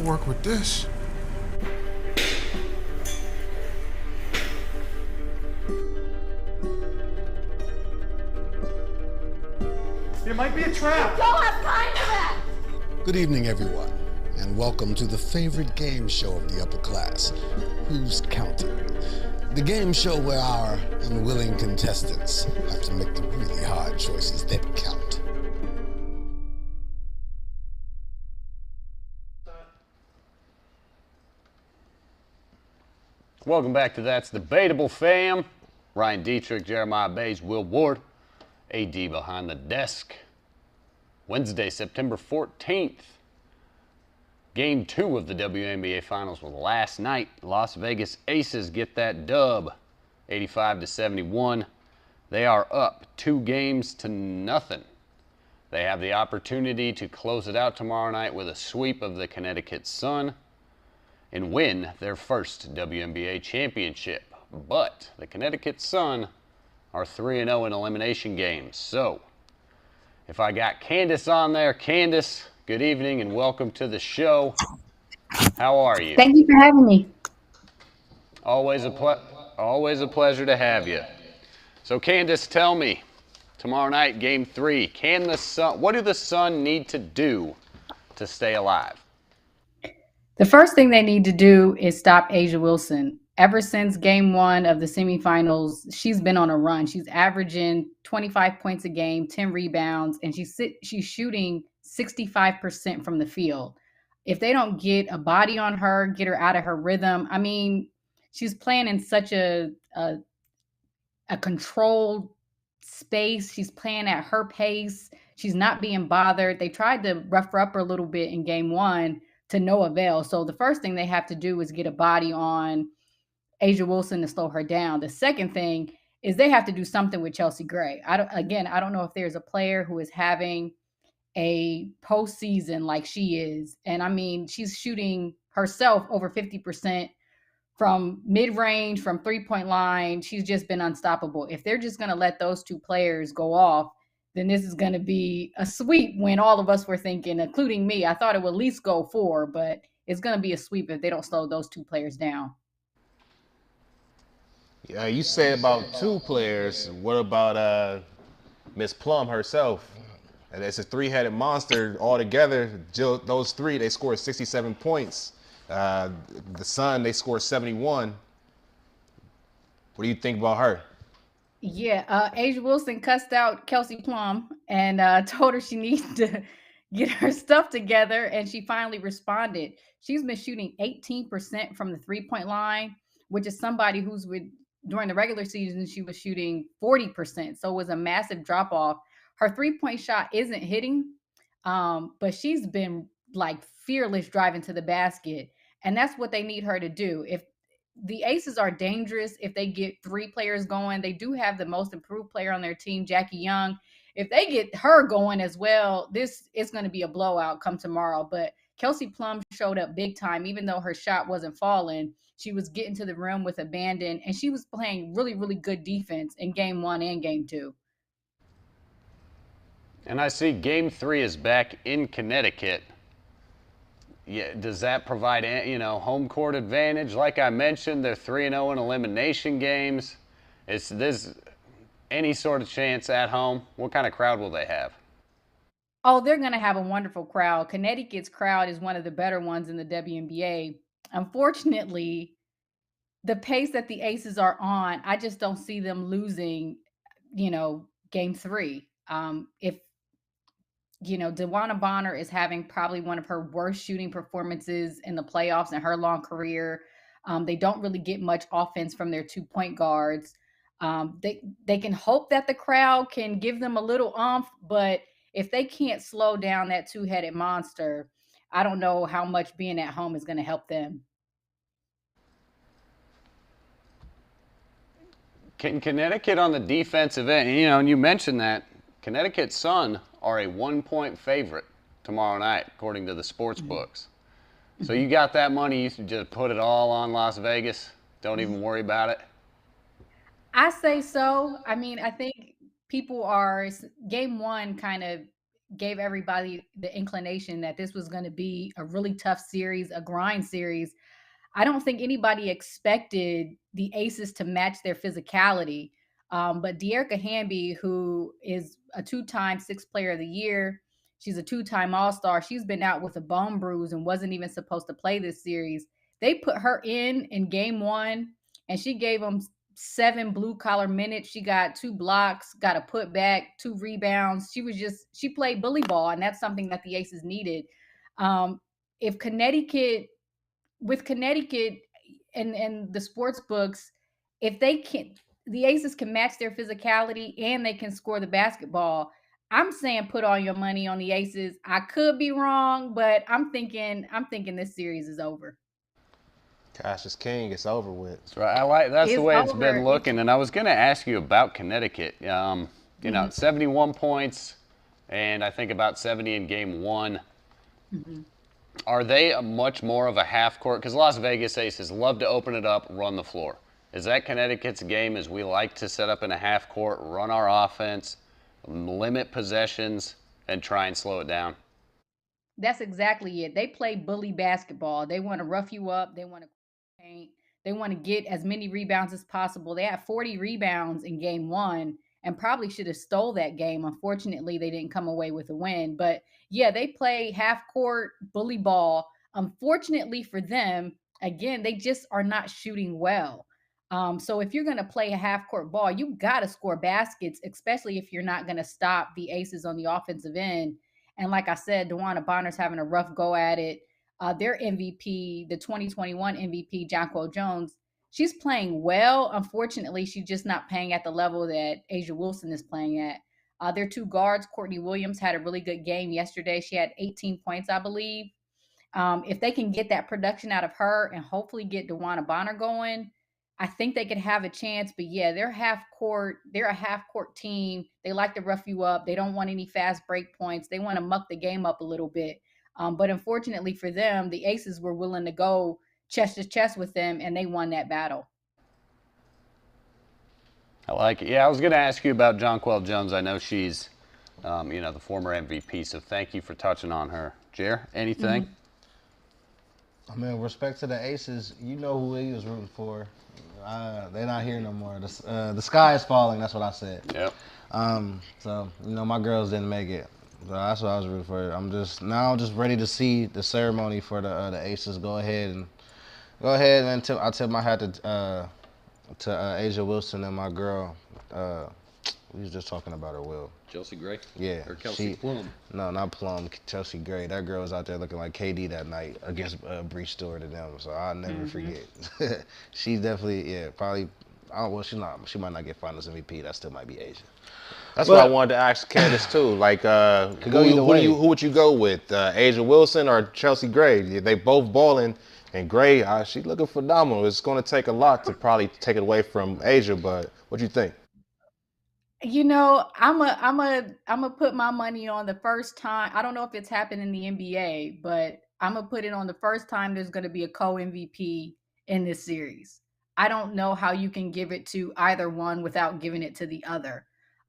[SPEAKER 7] Work with this.
[SPEAKER 8] It might be a trap.
[SPEAKER 13] Don't have time for that.
[SPEAKER 10] Good evening, everyone, and welcome to the favorite game show of the upper class, Who's Counting? The game show where our unwilling contestants have to make the really hard choices that count.
[SPEAKER 9] Welcome back to That's Debatable, fam. Ryan Dietrich, Jeremiah Bays, Will Ward, AD behind the desk. Wednesday, September 14th. Game 2 of the WNBA Finals was last night. Las Vegas Aces get that dub, 85-71. They are up 2-0. They have the opportunity to close it out tomorrow night with a sweep of the Connecticut Sun and win their first WNBA championship. But the Connecticut Sun are 3-0 in elimination games. So if I got Candace on there, Candace, good evening and welcome to the show. How are you?
[SPEAKER 13] Thank you for having me.
[SPEAKER 9] Always a pleasure to have you. So Candace, tell me, tomorrow night, Game 3, what do the Sun need to do to stay alive?
[SPEAKER 13] The first thing they need to do is stop Asia Wilson.
[SPEAKER 14] ever since game one of the semifinals, she's been on a run. She's averaging 25 points a game, 10 rebounds, and she's shooting 65% from the field. If they don't get a body on her, get her out of her rhythm, I mean, she's playing in such a controlled space. She's playing at her pace. She's not being bothered. They tried to rough her up a little bit in game one to no avail. So the first thing they have to do is get a body on Asia Wilson to slow her down. The second thing is they have to do something with Chelsea Gray. I don't know if there's a player who is having a postseason like she is. And I mean, she's shooting herself over 50% from mid-range, from three-point line. She's just been unstoppable. If they're just going to let those two players go off, then this is going to be a sweep when all of us were thinking, including me, I thought it would at least go 4, but it's going to be a sweep if they don't slow those two players down.
[SPEAKER 5] Yeah, you said about 2 players. What about Miss Plum herself? And it's a three-headed monster altogether. Those 3, they scored 67 points. The Sun, they scored 71. What do you think about her?
[SPEAKER 14] Yeah, Asia Wilson cussed out Kelsey Plum and told her she needs to get her stuff together, and she finally responded. She's been shooting 18% from the three-point line, which is somebody who's during the regular season, she was shooting 40%. So it was a massive drop off. Her three-point shot isn't hitting, but she's been like fearless driving to the basket. And that's what they need her to do. If the Aces are dangerous, if they get 3 players going, they do have the most improved player on their team, Jackie Young. If they get her going as well, this is going to be a blowout come tomorrow. But Kelsey Plum showed up big time, even though her shot wasn't falling. She was getting to the rim with abandon, and she was playing really, really good defense in game 1 and game 2.
[SPEAKER 9] And I see game 3 is back in Connecticut. Yeah, does that provide, home court advantage? Like I mentioned, they're 3-0 in elimination games. Is this any sort of chance at home? What kind of crowd will they have?
[SPEAKER 14] Oh, they're going to have a wonderful crowd. Connecticut's crowd is one of the better ones in the WNBA. Unfortunately, the pace that the Aces are on, I just don't see them losing, game 3. If DeWanna Bonner is having probably one of her worst shooting performances in the playoffs in her long career. They don't really get much offense from their 2-point guards. They can hope that the crowd can give them a little oomph, but if they can't slow down that 2-headed monster, I don't know how much being at home is going to help them.
[SPEAKER 9] Can Connecticut on the defensive end, and you mentioned that Connecticut Sun are a 1-point favorite tomorrow night, according to the sports books. So you got that money, you should just put it all on Las Vegas. Don't even worry about it.
[SPEAKER 14] I say so. I mean, I think game 1 kind of gave everybody the inclination that this was going to be a really tough series, a grind series. I don't think anybody expected the Aces to match their physicality. But Dearica Hamby, who is a 2-time 6th Player of the Year, she's a 2-time All-Star. She's been out with a bone bruise and wasn't even supposed to play this series. They put her in game 1, and she gave them 7 blue-collar minutes. She got 2 blocks, got a putback, 2 rebounds. She played bully ball, and that's something that the Aces needed. If Connecticut and the sports books, if the Aces can match their physicality and they can score the basketball, I'm saying put all your money on the Aces. I could be wrong, but I'm thinking this series is over.
[SPEAKER 5] Cash is king. It's over with.
[SPEAKER 9] That's right. That's the way it's been looking. And I was going to ask you about Connecticut. 71 points, and I think about 70 in game 1. Mm-hmm. Are they much more of a half court? Because Las Vegas Aces love to open it up, run the floor. Is that Connecticut's game? Is we like to set up in a half court, run our offense, limit possessions, and try and slow it down?
[SPEAKER 14] That's exactly it. They play bully basketball. They want to rough you up. They want to paint. They want to get as many rebounds as possible. They had 40 rebounds in game 1 and probably should have stole that game. Unfortunately, they didn't come away with a win. But yeah, they play half court bully ball. Unfortunately for them, again, they just are not shooting well. So if you're going to play a half court ball, you got to score baskets, especially if you're not going to stop the Aces on the offensive end. And like I said, DeWanna Bonner's having a rough go at it. Their MVP, the 2021 MVP, Jonquel Jones, she's playing well. Unfortunately, she's just not playing at the level that Asia Wilson is playing at. Their two guards, Courtney Williams, had a really good game yesterday. She had 18 points, I believe. If they can get that production out of her and hopefully get DeWanna Bonner going, I think they could have a chance. But yeah, they're half court. They're a half court team. They like to rough you up. They don't want any fast break points. They want to muck the game up a little bit. But unfortunately for them, the Aces were willing to go chest to chest with them, and they won that battle.
[SPEAKER 9] I like it. Yeah, I was going to ask you about Jonquel Jones. I know she's, the former MVP, so thank you for touching on her. Jer, anything?
[SPEAKER 14] Mm-hmm.
[SPEAKER 3] I mean, respect to the Aces, you know who he was rooting for. They're not here no more. The sky is falling, that's what I said.
[SPEAKER 9] Yep.
[SPEAKER 3] So, my girls didn't make it. So that's what I was rooting for. I'm just ready to see the ceremony for the Aces. Go ahead and I tip my hat to Asia Wilson and my girl. We was just talking about her, Will.
[SPEAKER 5] Chelsea Gray?
[SPEAKER 3] Yeah.
[SPEAKER 5] Or Kelsey Plum?
[SPEAKER 3] No, not Plum. Chelsea Gray. That girl was out there looking like KD that night against Bree Stewart and them. So I'll never forget. She's definitely, probably. She's not. She might not get Finals MVP. That still might be Asia.
[SPEAKER 5] That's what I wanted to ask Candace too. Like, who would you go with? Asia Wilson or Chelsea Gray? They both balling, and Gray, she's looking phenomenal. It's going to take a lot to probably take it away from Asia. But what do you think?
[SPEAKER 14] I'm a put my money on the first time. I don't know if it's happened in the NBA, but I'm gonna put it on the first time there's gonna be a co-MVP in this series. I don't know how you can give it to either one without giving it to the other.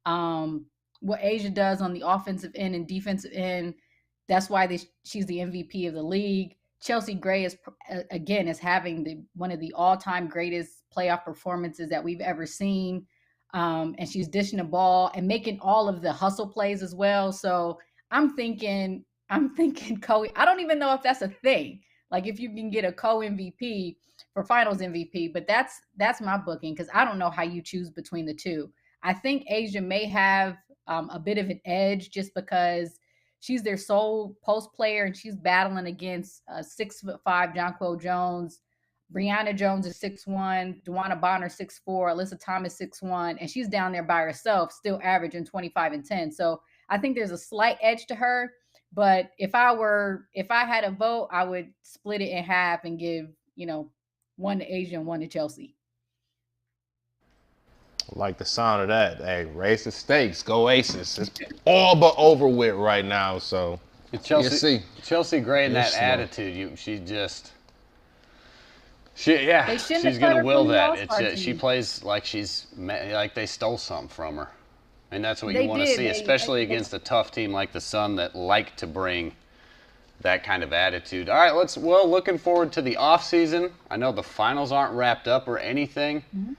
[SPEAKER 14] What Asia does on the offensive end and defensive end, that's why she's the MVP of the league. Chelsea Gray is having one of the all-time greatest playoff performances that we've ever seen. And she's dishing the ball and making all of the hustle plays as well. So I'm thinking co. I don't even know if that's a thing. Like if you can get a co-MVP for Finals MVP, but that's my booking because I don't know how you choose between the two. I think Asia may have a bit of an edge just because she's their sole post player and she's battling against 6'5" Jonquel Jones. Brianna Jones is 6'1", DeWanna Bonner 6'4", Alyssa Thomas 6'1", and she's down there by herself, still averaging 25 and 10. So I think there's a slight edge to her. But if I had a vote, I would split it in half and give, one to Asia and one to Chelsea.
[SPEAKER 5] Like the sound of that. Hey, raise the stakes. Go Aces. It's all but over with right now. So
[SPEAKER 9] Chelsea Gray and that attitude, she's gonna will that. She plays like they stole something from her, and that's what you want to see, especially against a tough team like the Sun that like to bring that kind of attitude. All right, looking forward to the off season. I know the finals aren't wrapped up or anything. Mm-hmm.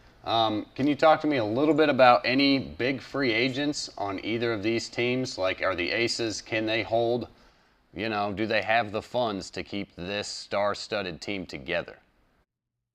[SPEAKER 9] Can you talk to me a little bit about any big free agents on either of these teams? Like, are the Aces? Can they hold? Do they have the funds to keep this star-studded team together?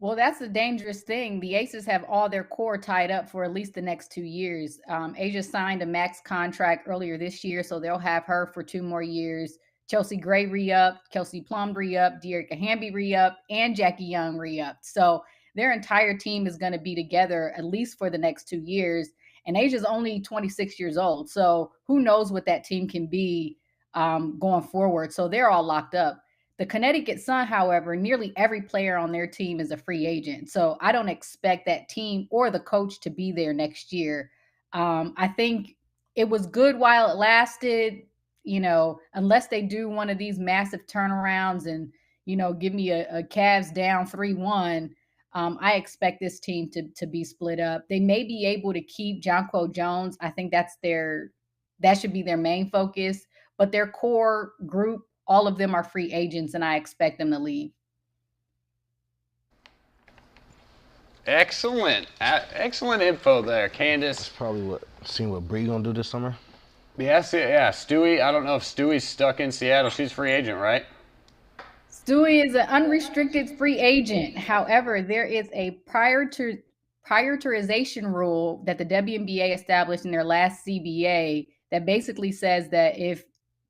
[SPEAKER 14] Well, that's the dangerous thing. The Aces have all their core tied up for at least the next 2 years. Asia signed a max contract earlier this year, so they'll have her for 2 more years. Chelsea Gray re-upped, Kelsey Plum re-upped, Dearica Hamby re-upped, and Jackie Young re-upped. So their entire team is going to be together at least for the next 2 years. And Asia's only 26 years old, so who knows what that team can be going forward. So they're all locked up. The Connecticut Sun, however, nearly every player on their team is a free agent. So I don't expect that team or the coach to be there next year. I think it was good while it lasted, unless they do one of these massive turnarounds and, give me a Cavs down 3-1. I expect this team to be split up. They may be able to keep Jonquel Jones. I think that should be their main focus. But their core group, all of them are free agents, and I expect them to leave.
[SPEAKER 9] Excellent. Excellent info there, Candace.
[SPEAKER 3] That's probably what Bree gonna do this summer.
[SPEAKER 9] Yeah, Stewie. I don't know if Stewie's stuck in Seattle. She's free agent, right?
[SPEAKER 14] Stewie is an unrestricted free agent. However, there is a prioritization rule that the WNBA established in their last CBA that basically says that if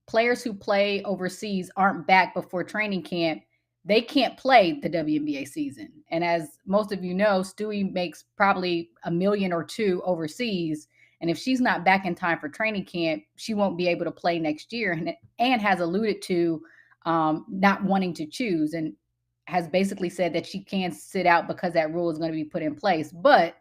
[SPEAKER 14] players who play overseas aren't back before training camp, they can't play the WNBA season. And as most of you know, Stewie makes probably $1 million or $2 million overseas. And if she's not back in time for training camp, she won't be able to play next year. And has alluded to not wanting to choose and has basically said that she can sit out because that rule is going to be put in place. But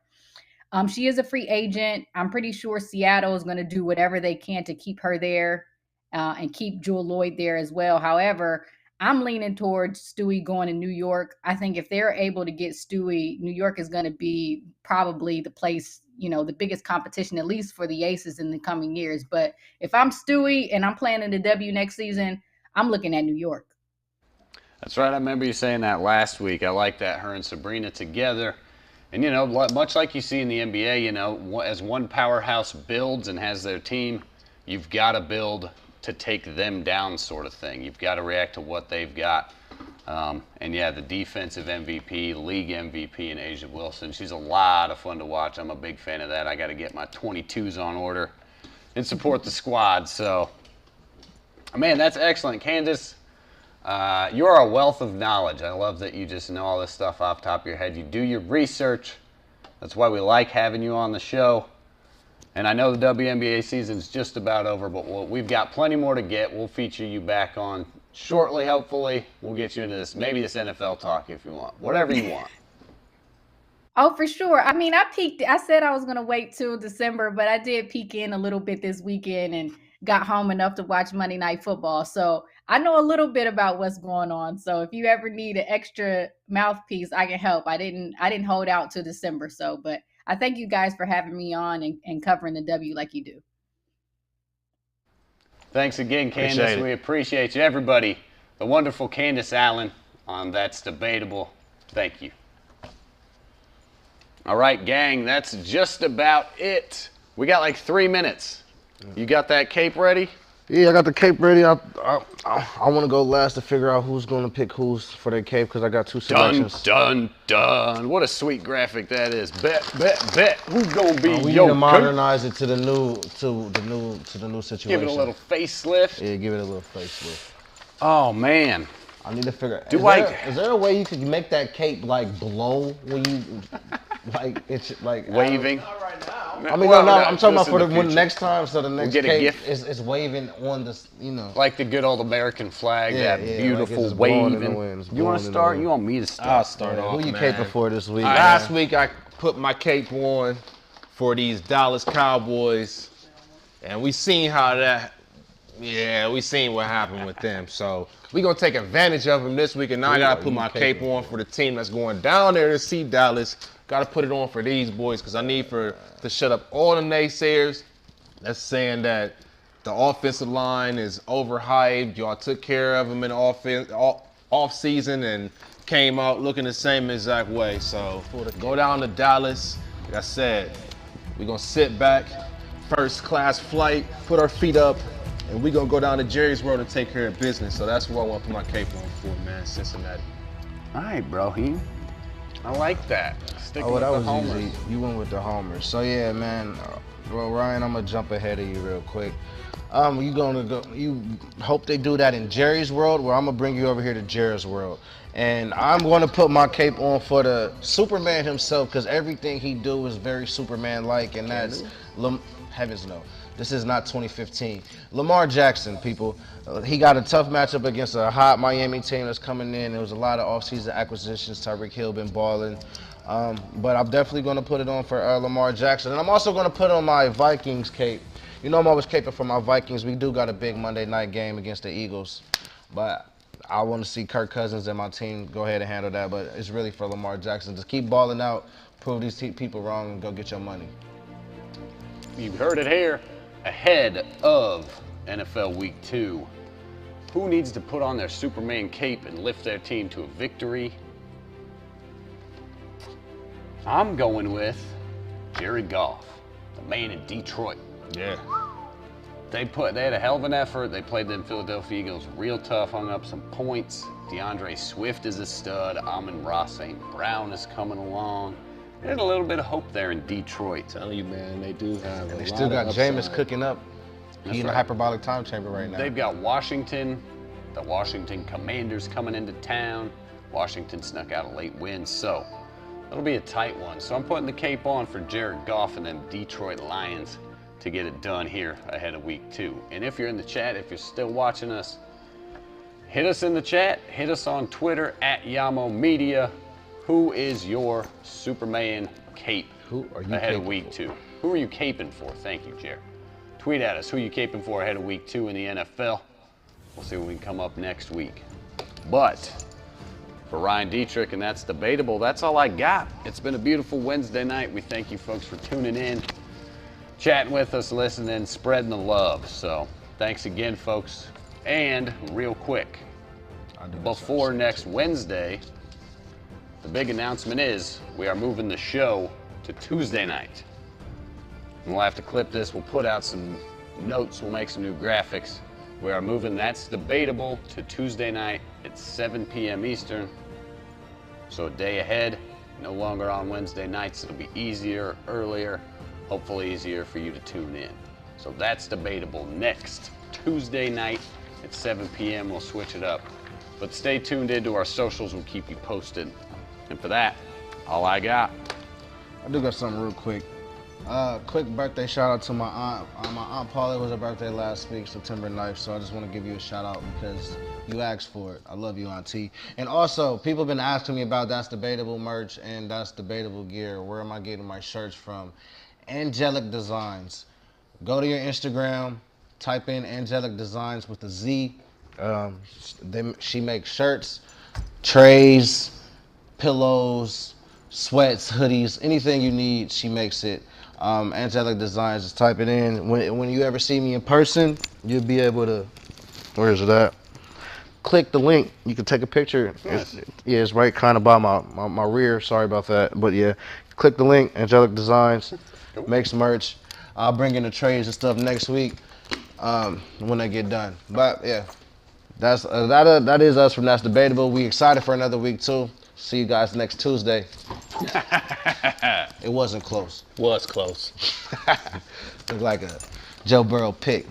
[SPEAKER 14] she is a free agent. I'm pretty sure Seattle is going to do whatever they can to keep her there and keep Jewel Lloyd there as well. However, I'm leaning towards Stewie going to New York. I think if they're able to get Stewie, New York is going to be probably the place, the biggest competition, at least for the Aces in the coming years. But if I'm Stewie and I'm planning the W next season, I'm looking at New York.
[SPEAKER 9] That's right. I remember you saying that last week. I like that, her and Sabrina together. And, much like you see in the NBA, as one powerhouse builds and has their team, you've got to build to take them down sort of thing. You've got to react to what they've got. The defensive MVP, league MVP in Asia Wilson, she's a lot of fun to watch. I'm a big fan of that. I got to get my 22s on order and support the squad. So, man, that's excellent. Candace, you're a wealth of knowledge. I love that you just know all this stuff off the top of your head. You do your research. That's why we like having you on the show. And I know the WNBA season's just about over, but we've got plenty more to get. We'll feature you back on shortly, hopefully. We'll get you into this NFL talk if you want. Whatever you want.
[SPEAKER 14] Oh, for sure. I mean, I peeked. I said I was going to wait till December, but I did peek in a little bit this weekend and got home enough to watch Monday Night Football. So I know a little bit about what's going on. So if you ever need an extra mouthpiece, I can help. I didn't hold out till December. But I thank you guys for having me on and covering the W like you do.
[SPEAKER 9] Thanks again, Candace. We appreciate you. Everybody, the wonderful Candace Allen on That's Debatable. Thank you. All right, gang, that's just about it. We got like 3 minutes. You got that cape ready?
[SPEAKER 3] Yeah, I got the cape ready. I want to go last to figure out who's going to pick who's for their cape because I got 2 selections.
[SPEAKER 9] Dun. What a sweet graphic that is. Bet. Who's going to be
[SPEAKER 3] we
[SPEAKER 9] your
[SPEAKER 3] need to modernize it to the new situation.
[SPEAKER 9] Give it a little facelift.
[SPEAKER 3] Yeah, give it a little facelift.
[SPEAKER 9] Oh man.
[SPEAKER 3] I need to figure. Is there a way you could make that cape like blow when you it's like
[SPEAKER 9] waving?
[SPEAKER 3] Not right now. I mean, no, I'm talking about for the next time. So the next cape is waving on this,
[SPEAKER 9] like the good old American flag, that beautiful like waving. You want to start? You want me to start?
[SPEAKER 5] I'll start off.
[SPEAKER 3] Who you caping for this week?
[SPEAKER 5] Last week I put my cape on for these Dallas Cowboys, and we seen how that. Yeah, we seen what happened with them. So we gonna take advantage of them this week, and now I gotta put my cape on for the team that's going down there to see Dallas. Gotta put it on for these boys because I need to shut up all the naysayers that's saying that the offensive line is overhyped. Y'all took care of them in off season and came out looking the same exact way. So go down to Dallas. Like I said, we gonna sit back, first class flight, put our feet up, and we're going to go down to Jerry's World and take care of business. So that's what I want to put my cape on for, man, Cincinnati.
[SPEAKER 9] All right, bro. I like that. Sticking with
[SPEAKER 3] that
[SPEAKER 9] the
[SPEAKER 3] was
[SPEAKER 9] homers.
[SPEAKER 3] easy. You went with the homers. So, yeah, man. Well, Ryan, I'm going to jump ahead of you real quick. You hope they do that in Jerry's World, where I'm going to bring you over here to Jerry's World. And I'm going to put my cape on for the Superman himself because everything he do is very Superman-like, and that's heavens no. This is not 2015. Lamar Jackson, people. He got a tough matchup against a hot Miami team that's coming in. There was a lot of offseason acquisitions. Tyreek Hill been balling. But I'm definitely going to put it on for Lamar Jackson. And I'm also going to put on my Vikings cape. You know I'm always caping for my Vikings. We do got a big Monday night game against the Eagles. But I want to see Kirk Cousins and my team go ahead and handle that. But it's really for Lamar Jackson. Just keep balling out, prove these people wrong, and go get your money.
[SPEAKER 9] You heard it here. Ahead of NFL Week 2, who needs to put on their Superman cape and lift their team to a victory? I'm going with Jared Goff, the man in Detroit.
[SPEAKER 5] Yeah.
[SPEAKER 9] They had a hell of an effort. They played the Philadelphia Eagles real tough, hung up some points. DeAndre Swift is a stud. Amon-Ra St. Brown is coming along. There's a little bit of hope there in Detroit.
[SPEAKER 5] Tell you, man, they do have.
[SPEAKER 3] They still got Jameis cooking up. He's in a hyperbolic time chamber right now.
[SPEAKER 9] They've got Washington, the Washington Commanders coming into town. Washington snuck out a late win, so it'll be a tight one. So I'm putting the cape on for Jared Goff and them Detroit Lions to get it done here ahead of week 2. And if you're in the chat, if you're still watching us, hit us in the chat. Hit us on Twitter at Yamo Media. Who is your Superman cape ahead of week 2? Who are you caping for? Thank you, Jared. Tweet at us who you caping for ahead of week 2 in the NFL. We'll see when we can come up next week. But for Ryan Dietrich, and that's debatable, that's all I got. It's been a beautiful Wednesday night. We thank you folks for tuning in, chatting with us, listening, spreading the love. So thanks again, folks. And real quick, before next Wednesday, the big announcement is we are moving the show to Tuesday night. And we'll have to clip this. We'll put out some notes. We'll make some new graphics. We are moving That's Debatable to Tuesday night at 7 p.m. Eastern. So a day ahead, no longer on Wednesday nights. It'll be easier, earlier, hopefully easier for you to tune in. So That's Debatable next Tuesday night at 7 p.m. We'll switch it up. But stay tuned into our socials. We'll keep you posted. And for that, all I got.
[SPEAKER 3] I do got something real quick. Quick birthday shout out to my aunt. My aunt Paula was her birthday last week, September 9th, so I just want to give you a shout out because you asked for it. I love you, Auntie. And also, people have been asking me about That's Debatable merch and That's Debatable gear. Where am I getting my shirts from? Angelic Designs. Go to your Instagram, type in Angelic Designs with a Z. She makes shirts, trays, pillows, sweats, hoodies, anything you need, she makes it. Angelic Designs, just type it in. When you ever see me in person, you'll be able to, where is it at? Click the link. You can take a picture. It's right kind of by my rear. Sorry about that. But yeah, click the link, Angelic Designs, makes merch. I'll bring in the trays and stuff next week when they get done. But yeah, that is us from That's Debatable. We excited for another week too. See you guys next Tuesday. It wasn't close.
[SPEAKER 2] Was close.
[SPEAKER 3] Looked like a Joe Burrow pick.